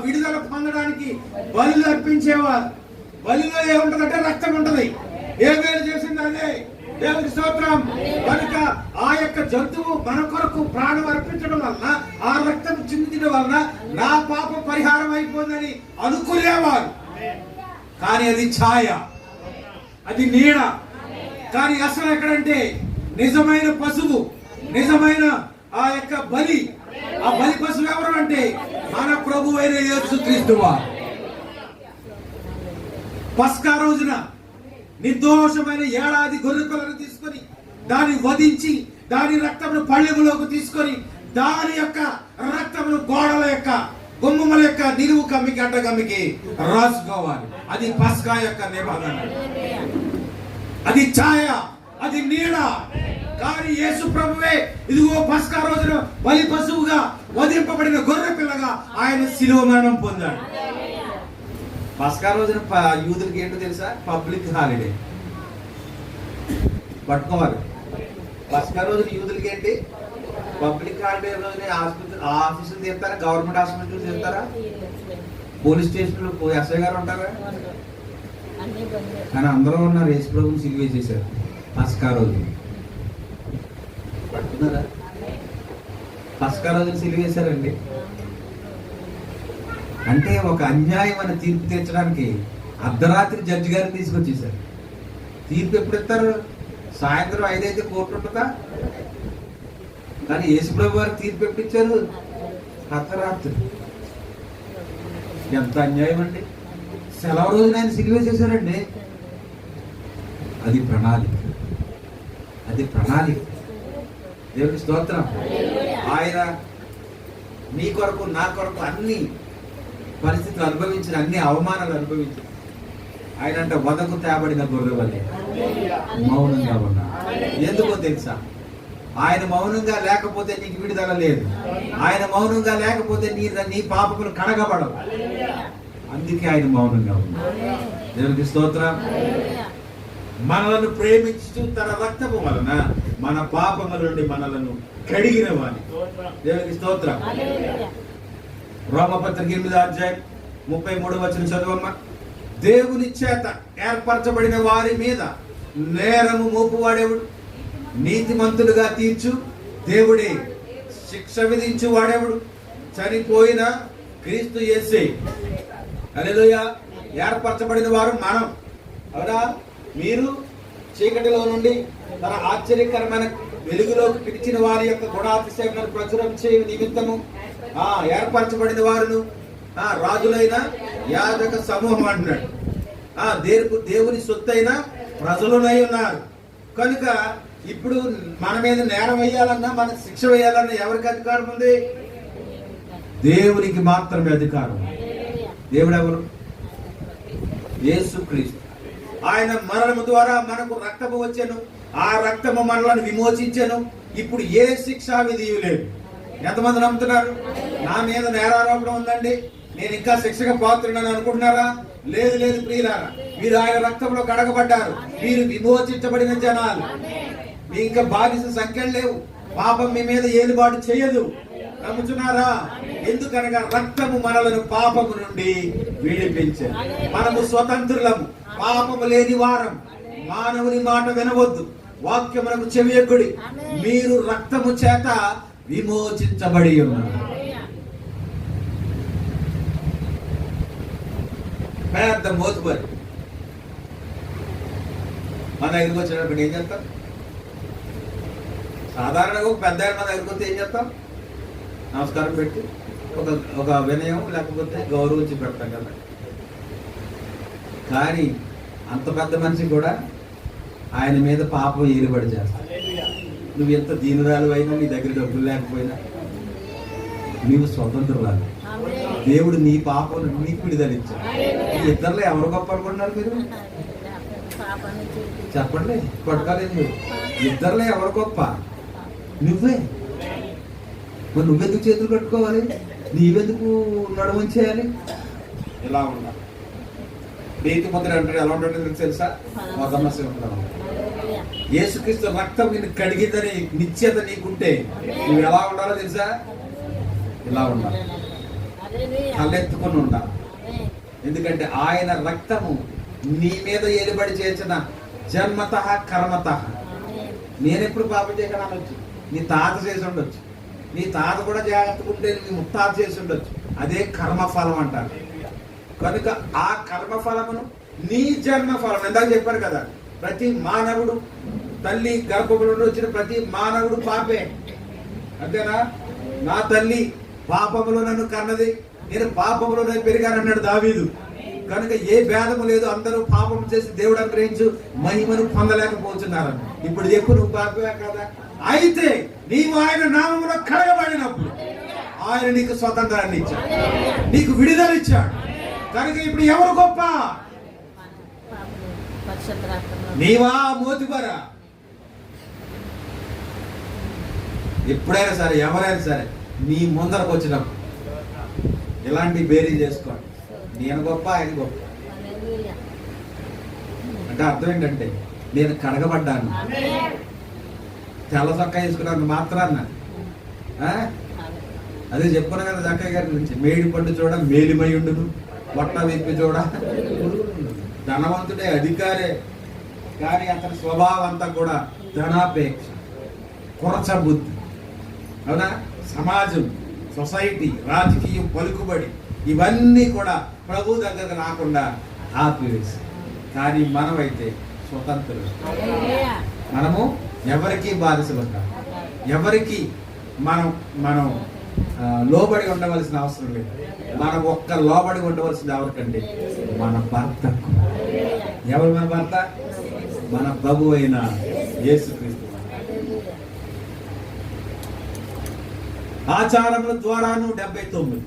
విడుదల పొందడానికి బలులు అర్పించేవారు. బలిలో ఏముంటదంటే రక్తం ఉంటది. ఏ వేలు చేసింది అదే. దేవుని స్తోత్రం. కనుక ఆ యొక్క జంతువు మన కొరకు ప్రాణం అర్పించడం వలన, ఆ రక్తం చిందించడం వలన నా పాప పరిహారం అయిపోయిందని అనుకునేవారు. కానీ అది ఛాయ, అది నీడ. కానీ అసలు ఎక్కడంటే నిజమైన పశువు, నిజమైన ఆ యొక్క బలి, ఆ బలి పశువు ఎవరు అంటే మన ప్రభు అయిన యేసుక్రీస్తు వారు. పస్కా రోజున నిర్దోషమైన ఏడాది గొర్రెపిల్లను తీసుకొని దాన్ని వధించి దాని రక్తమును పళ్ళెములోకి తీసుకొని దాని యొక్క రక్తమును గోడల యొక్క గుమ్మముల యొక్క నిలువు కమ్మికి అడ్డగమ్మికి రాసుకోవాలి. అది పస్కా యొక్క నిబంధన, అది ఛాయ, అది నీడ. కానీ యేసు ప్రభువే ఇదిగో పస్కా రోజున బలి పశువుగా వధింపబడిన గొర్రె పిల్లగా ఆయన శిలువ మరణం పొందాడు. పస్కా రోజున యూదులకి ఏంటో తెలుసా? పబ్లిక్ హాలిడే పట్టుకోవాలి. పస్కా రోజున యూదులకి ఏంటి? పబ్లిక్ హాలిడే రోజున ఆఫీసులు తీస్తారా? గవర్నమెంట్ హాస్పిటల్ తీస్తారా? పోలీస్ స్టేషన్లు ఎస్ఐ గారు ఉంటారా? కానీ అందరూ ఉన్నారు. యేసు ప్రభువుని సిలువ చేశారు పస్కా రోజు. పట్టుకున్నారా? పస్కా రోజున సిలువ చేశారండి. అంటే ఒక అన్యాయమైన తీర్పు తీర్చడానికి అర్ధరాత్రి జడ్జి గారిని తీసుకొచ్చేసారు. తీర్పు ఎప్పుడు ఇస్తారు? సాయంత్రం 5 అయితే కోర్టు ఉంటుందా? కానీ యేసుప్రభు వారు తీర్పు ఎప్పుడు ఇచ్చారు? అర్ధరాత్రి. ఎంత అన్యాయం అండి! సెలవు రోజున ఆయన సిలువ చేశారండి. అది ప్రణాళిక, అది ప్రణాళిక. దేవుని స్తోత్రం. ఆయన మీ కొరకు నా కొరకు అన్ని పరిస్థితులు అనుభవించిన, అన్ని అవమానాలు అనుభవించిన ఆయన అంటే వదకు తేబడిన గొర్రె వలె మౌనంగా ఉన్నా. ఎందుకో తెలుసా? ఆయన మౌనంగా లేకపోతే నీకు విడుదల లేదు. ఆయన మౌనంగా లేకపోతే నీ పాపములు కడగబడవు. అందుకే ఆయన మౌనంగా ఉన్నాడు. దేవునికి స్తోత్రం. మనలను ప్రేమించు తన రక్తము వలన మన పాపముల నుండి మనలను కడిగిన వాని. దేవునికి స్తోత్రం. రోమపత్రిక 8:33 చదువమ్మ. దేవుని చేత ఏర్పరచబడిన వారి మీద నేరము మోపువాడేవుడు? నీతిమంతులుగా తీర్చు దేవుడే. శిక్ష విధించు వాడేవుడు? చనిపోయిన క్రీస్తు యేసే. హల్లెలూయా. ఏర్పరచబడిన వారు మనం. అవునా? మీరు చీకటిలో నుండి తన ఆశ్చర్యకరమైన వెలుగులోకి పిలిచిన వారి యొక్క గుణాతిశయములను ప్రచురం చేయ నిమిత్తము ఏర్పరచబడిన వారును రాజులైన యాజక సమూహం అంటున్నాడు. దేవుని సొత్తైన ప్రజలునై ఉన్నారు. కనుక ఇప్పుడు మన మీద నేరం వేయాలన్నా, మనకు శిక్ష వేయాలన్నా ఎవరికి అధికారం ఉంది? దేవునికి మాత్రమే అధికారం. దేవుడు ఎవరు? యేసుక్రీస్తు. ఆయన మరణము ద్వారా మనకు రక్తము వచ్చాను. ఆ రక్తము మనలను విమోచించాను. ఇప్పుడు ఏ శిక్షా విధి లేదు. ఎంతమంది నమ్ముతున్నారు? నా మీద నేరారోపణ ఉందండి, నేను ఇంకా శిక్షగా పాత్రుడని అనుకుంటున్నారా? లేదు లేదు ప్రియులారా, మీరు ఆయన రక్తంలో కడగబడ్డారు. మీరు విమోచించబడిన జనాలు. మీ ఇంకా బాధిత సంఖ్యలు లేవు. పాపం మీ మీద ఏలుబాటు చేయదు. నమ్ముతున్నారా? ఎందుకనగా రక్తము మనలను పాపము నుండి విడిపించారు. మనము స్వతంత్రులము, పాపము లేని వారం. మానవుని మాట వినవద్దు, వాక్యమునకు చెవియొగ్గుడి. మీరు రక్తము చేత విమోచించబడి ఉన్నారు. పెద్ద మోతుబరి మన దగ్గరికి వచ్చినప్పుడు ఏం చేస్తాం? సాధారణంగా ఒక పెద్ద మన దగ్గరికి వస్తే ఏం చేస్తాం? నమస్కారం పెట్టి ఒక వినయం లేకపోతే గౌరవించి పెడతాం కదా. కానీ అంత పెద్ద మనిషి కూడా ఆయన మీద పాపం ఏలుబడి చేస్తాడు. నువ్వు ఎంత దీనురాలు అయినా, నీ దగ్గర డబ్బులు లేకపోయినా నీవు స్వతంత్రురాలు. దేవుడు నీ పాపం నీకు విడుదలిచ్చాడు. ఈ ఇద్దరులో ఎవరు గొప్ప అనుకుంటున్నారు మీరు? చెప్పండి, కొట్టుకోలేదు మీరు. ఇద్దరులో ఎవరు గొప్ప? నువ్వే. మరి నువ్వెందుకు చేతులు కట్టుకోవాలి? నీవెందుకు నడుము చేయాలి? ఇలా ఉండాలి. నీతి ముద్ర అంటే ఎలా ఉంటుంది తెలుసా? సమస్య ఉంటాం. యేసుక్రీస్తు రక్తం నిన్ను కడిగిందని నిశ్చయత నీకుంటే నువ్వు ఎలా ఉండాలో తెలుసా? ఇలా ఉండాలి. కళ్ళెత్తుకొని ఉండాలి. ఎందుకంటే ఆయన రక్తము నీ మీద ఏలుబడి చేసిన జన్మత కర్మత. నేనెప్పుడు పాపం చేయకుండా అనొచ్చు. నీ తాత చేసి ఉండొచ్చు, నీ తాత కూడా జాగ్రత్తగా ఉంటే నీ ముత్తాత చేసి ఉండొచ్చు. అదే కర్మఫలం అంటారు. కనుక ఆ కర్మఫలమును నీ జన్మఫలం ఇందాక చెప్పారు కదా, ప్రతి మానవుడు తల్లి గర్భములో వచ్చిన ప్రతి మానవుడు పాపే. అంతేనా? నా తల్లి పాపములో నన్ను కన్నది, నేను పాపములో పెరిగానన్నాడు దావీదు. కనుక ఏ భేదము లేదు, అందరూ పాపం చేసి దేవుడు అనుగ్రహించు మహిమను పొందలేకపోతున్నారు. ఇప్పుడు చెప్పు, నువ్వు పాపమే కదా? అయితే నీవు ఆయన నామములో కడగబడినప్పుడు ఆయన నీకు స్వతంత్రాన్ని ఇచ్చాడు, నీకు విడుదల ఇచ్చాడు. కనుక ఇప్పుడు ఎవరు గొప్ప? నీవా మోతుబరా? ఎప్పుడైనా సరే, ఎవరైనా సరే నీ ముందరకు వచ్చినప్పుడు ఇలాంటి బేరీ చేసుకోండి. నేను గొప్ప, ఆయన గొప్ప అంటే అర్థం ఏంటంటే, నేను కడగబడ్డాను, తెల్ల చొక్కా వేసుకున్నాను మాత్రాన్న. అదే చెప్పుకున్నా కదా జక్కయ్య గారి గురించి, మేడి పండు చూడ మేలిమయుండును, పొట్ట విప్పి చూడ. ధనవంతుడే, అధికారే, కానీ అతని స్వభావం అంతా కూడా ధనాపేక్ష, కొరచ బుద్ధి. అవునా? సమాజం, సొసైటీ, రాజకీయం, పలుకుబడి ఇవన్నీ కూడా ప్రభు దగ్గరకు రాకుండా ఆపివేసి. కానీ మనమైతే స్వతంత్రులు. మనము ఎవరికి బానిసలు ఉంటాం. ఎవరికి మనం లోబడి ఉండవలసిన అవసరం లేదు. మనం ఒక్క లోబడి ఉండవలసింది ఎవరికంటే మన భర్తకు. ఎవరు మన భర్త? మన ప్రభు అయిన యేసుక్రీస్తు. ఆచారముల ద్వారాను 79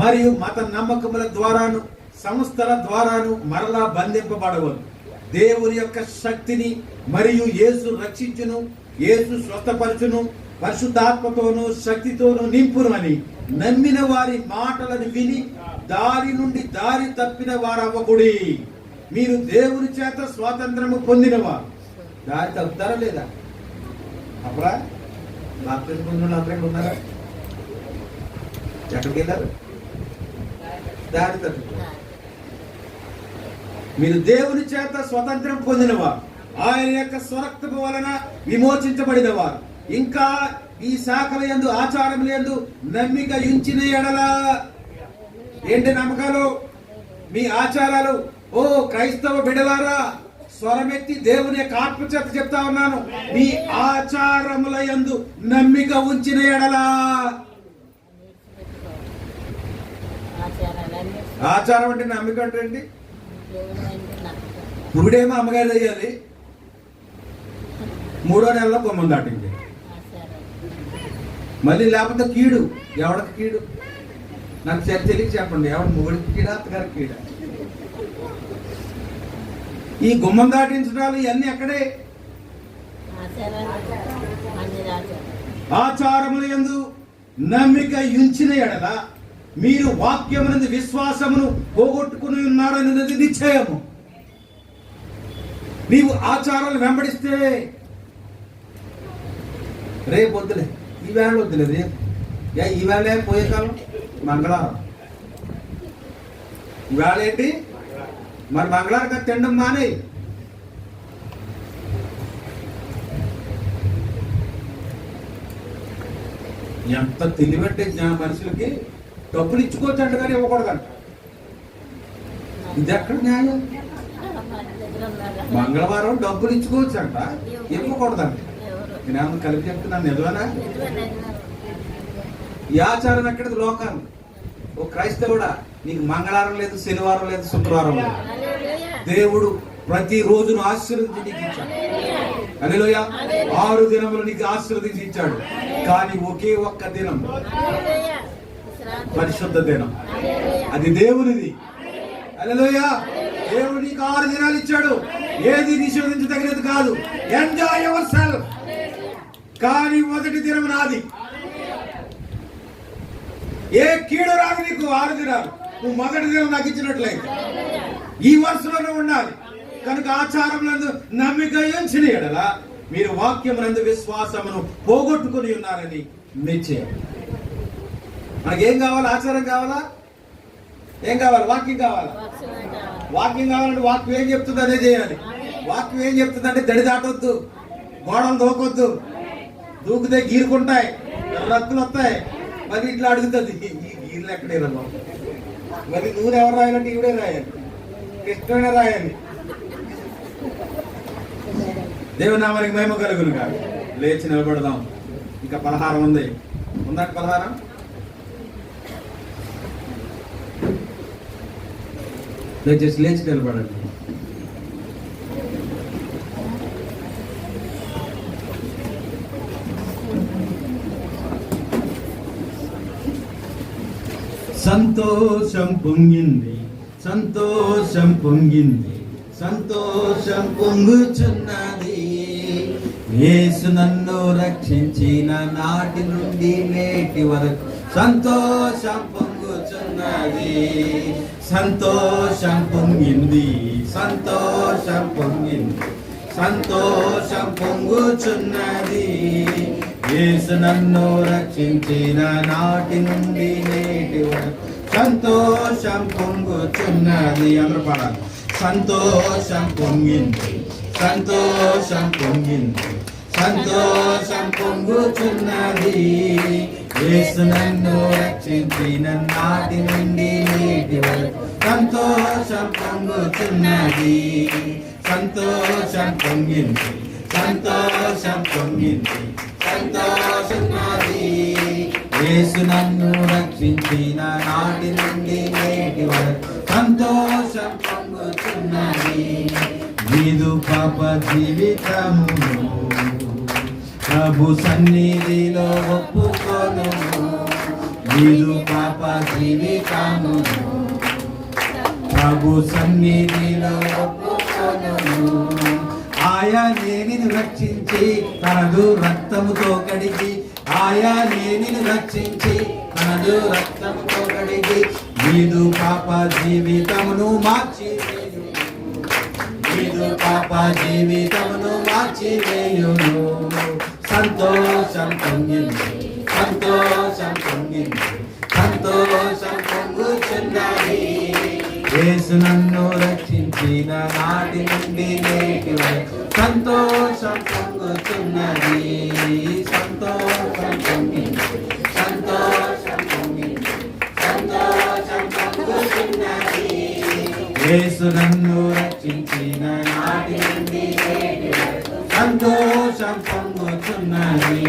మరియు మత నమ్మకముల ద్వారాను సంస్థల ద్వారాను మరలా బంధింపబడవద్దు. దేవుని యొక్క శక్తిని మరియు యేసు రక్షించును, యేసు స్వస్థపరచును, పరిశుద్ధాత్మతోను శక్తితోను నింపును అని నమ్మిన వారి మాటలను విని దారి నుండి దారి తప్పిన వారవ్వకుడి. మీరు దేవుని చేత స్వాతంత్రము పొందినవారు. దారి తప్పుతారా లేదా? అప్పుడా బాప్తిజం పొందిన వాళ్ళు అందరూ ఉన్నారా? ఎక్కడికి వెళ్ళారు? దారి తప్పుతారు. మీరు దేవుని చేత స్వతంత్రం పొందినవారు, ఆయన యొక్క స్వరక్తము వలన విమోచించబడినవారు, ఇంకా ఈ శాఖల యందు ఆచారముల యందు నమ్మిక ఉంచిన ఎడల. ఏంటి నమ్మకాలు? మీ ఆచారాలు. ఓ క్రైస్తవ బిడలారా, స్వరమెత్తి దేవుని యొక్క ఆత్మచేత చెప్తా ఉన్నాను, మీ ఆచారముల యందు నమ్మిక ఉంచిన ఎడల. ఆచారం అంటే నమ్మిక అంటే ఏంటి? పురుడేమో అమ్మగారు అయ్యాలి, 3వ నెలలో కొమ్మం దాటింది. మళ్ళీ లేకపోతే కీడు. ఎవరికి కీడు? నాకు తెలియక చెప్పండి. ఎవరు మొగుడికి కీడా, అత్తగారికి కీడా? ఈ గుమ్మం దాటించడాలు ఇవన్నీ ఎక్కడే? ఆచారముల యందు నమ్మిక ఉంచిన ఎడల మీరు వాక్యమునందు విశ్వాసమును పోగొట్టుకుని ఉన్నారనేది నిశ్చయము. నీవు ఆచారాలు వెంబడిస్తే రేపు వద్దులే, ఈవేళ వద్దులే, రేపు ఈవేళ పోయే కాలం మంగళవారం. ఈవేళ ఏంటి మరి? మంగళవారం కదా తినడం మానే. ఎంత తెలివట్టే మనుషులకి డబ్బులు ఇచ్చుకోవచ్చు అంట కానీ ఇవ్వకూడదంట. ఇది ఎక్కడ న్యాయం? మంగళవారం డబ్బులు ఇచ్చుకోవచ్చు అంట, ఇవ్వకూడదంట. నేనేమన్నా కలిపి చెప్తున్నాను, నిజమేనా? ఈ ఆచారం ఎక్కడిది? లోకాలు. ఓ క్రైస్తవుడా, నీకు మంగళవారం లేదు, శనివారం లేదు, శుక్రవారం లేదు. దేవుడు ప్రతి రోజును ఆశీర్వదించి నీకు ఇచ్చాడు. హల్లెలూయా. 6 దినములు నీకు ఆశీర్వదించి ఇచ్చాడు. కానీ ఒకే ఒక్క దినం పరిశుద్ధ దినం, అది దేవునిది. హల్లెలూయా. దేవుడు నీకు 6 దినాలు ఇచ్చాడు. ఏది నిషేధించదగినది కాదు. Enjoy your self. కానీ మొదటి దినం నాది. ఏ కీడు రాదు నీకు 6 దినాలు. నువ్వు మొదటి దినం నాకు ఇచ్చినట్లయితే ఈ వరుసలోనే ఉండాలి. కనుక ఆచారములందు నమ్మిక ఉంచిన ఎడల మీరు వాక్యమునందు విశ్వాసమును పోగొట్టుకుని ఉన్నారని నిశ్చయం. మనకేం కావాలి? ఆచారం కావాలా? ఏం కావాలి? వాక్యం కావాలా? వాక్యం కావాలంటే వాక్యం ఏం చెప్తుంది అదే చేయాలి. వాక్యం ఏం చెప్తుంది అంటే దడి దాటొద్దు, గోడలు దూకొద్దు, దూకితే గీరుకుంటాయి, రక్కులు వస్తాయి. మరి ఇట్లా అడుగుతుంది, ఈ గీర్లు ఎక్కడే రా బాబు. మరి నూనె ఎవరు రాయాలంటే ఇవిడే రాయాలి, కృష్ణుడే రాయాలి. దేవుని నామానికి మహిమ కలుగును కాదు. లేచి నిలబడదాం. ఇంకా పలహారం ఉంది. ఉందంటే పలహారం దయచేసి లేచి నిలబడండి. సంతోషం పొంగింది, సంతోషం పొంగింది, సంతోషం పొంగుచున్నది. యేసు నన్ను రక్షించిన నాటి నుండి నేటి వరకు సంతోషం పొంగుచున్నది. సంతోషం పొంగింది, సంతోషం పొంగింది, సంతోషం పొంగుచున్నది. యేసు నన్ను రక్షించిన నాటి నుండి నేటి వరకు సంతోషం పొంగుచున్నది. అందరూ పాడాలి. సంతోషం పొంగింది, సంతోషం పొంగింది, సంతోషం పొంగుచున్నది. యేసు నన్ను రక్షించిన నాటి నుండి నేటి వరకు సంతోషం పొంగుచున్నది. సంతోషం పొంగింది, సంతోషం పొంగింది, సంతోషం నాది. యేసు నన్ను రక్షించిన నాటి నుండి నేటి వరకు సంతోషం పొంగుచున్నది. నీదు పాప జీవితమును ప్రభు సన్నిధిలో ఒప్పుకొను. నీదు పాప జీవితమును ప్రభు సన్నిధిలో ఒప్పుకొను. ఆయనే నిన్ను రక్షించి తనదు రక్తముతో కడిగి, ఆయనే నిన్ను రక్షించి తనదు రక్తముతో కడిగి నీదు పాప జీవితమును మార్చివేయును సంతోషం పొంగుచున్నది. యేసు నన్ను రక్షించిన నాటి నుండి నేటి వరకు సంతోషం పొంగుచున్నది. యేసు నన్ను రక్షించిన నాటి నుండి నేటి వరకు సంతోషం పొంగుచున్నది.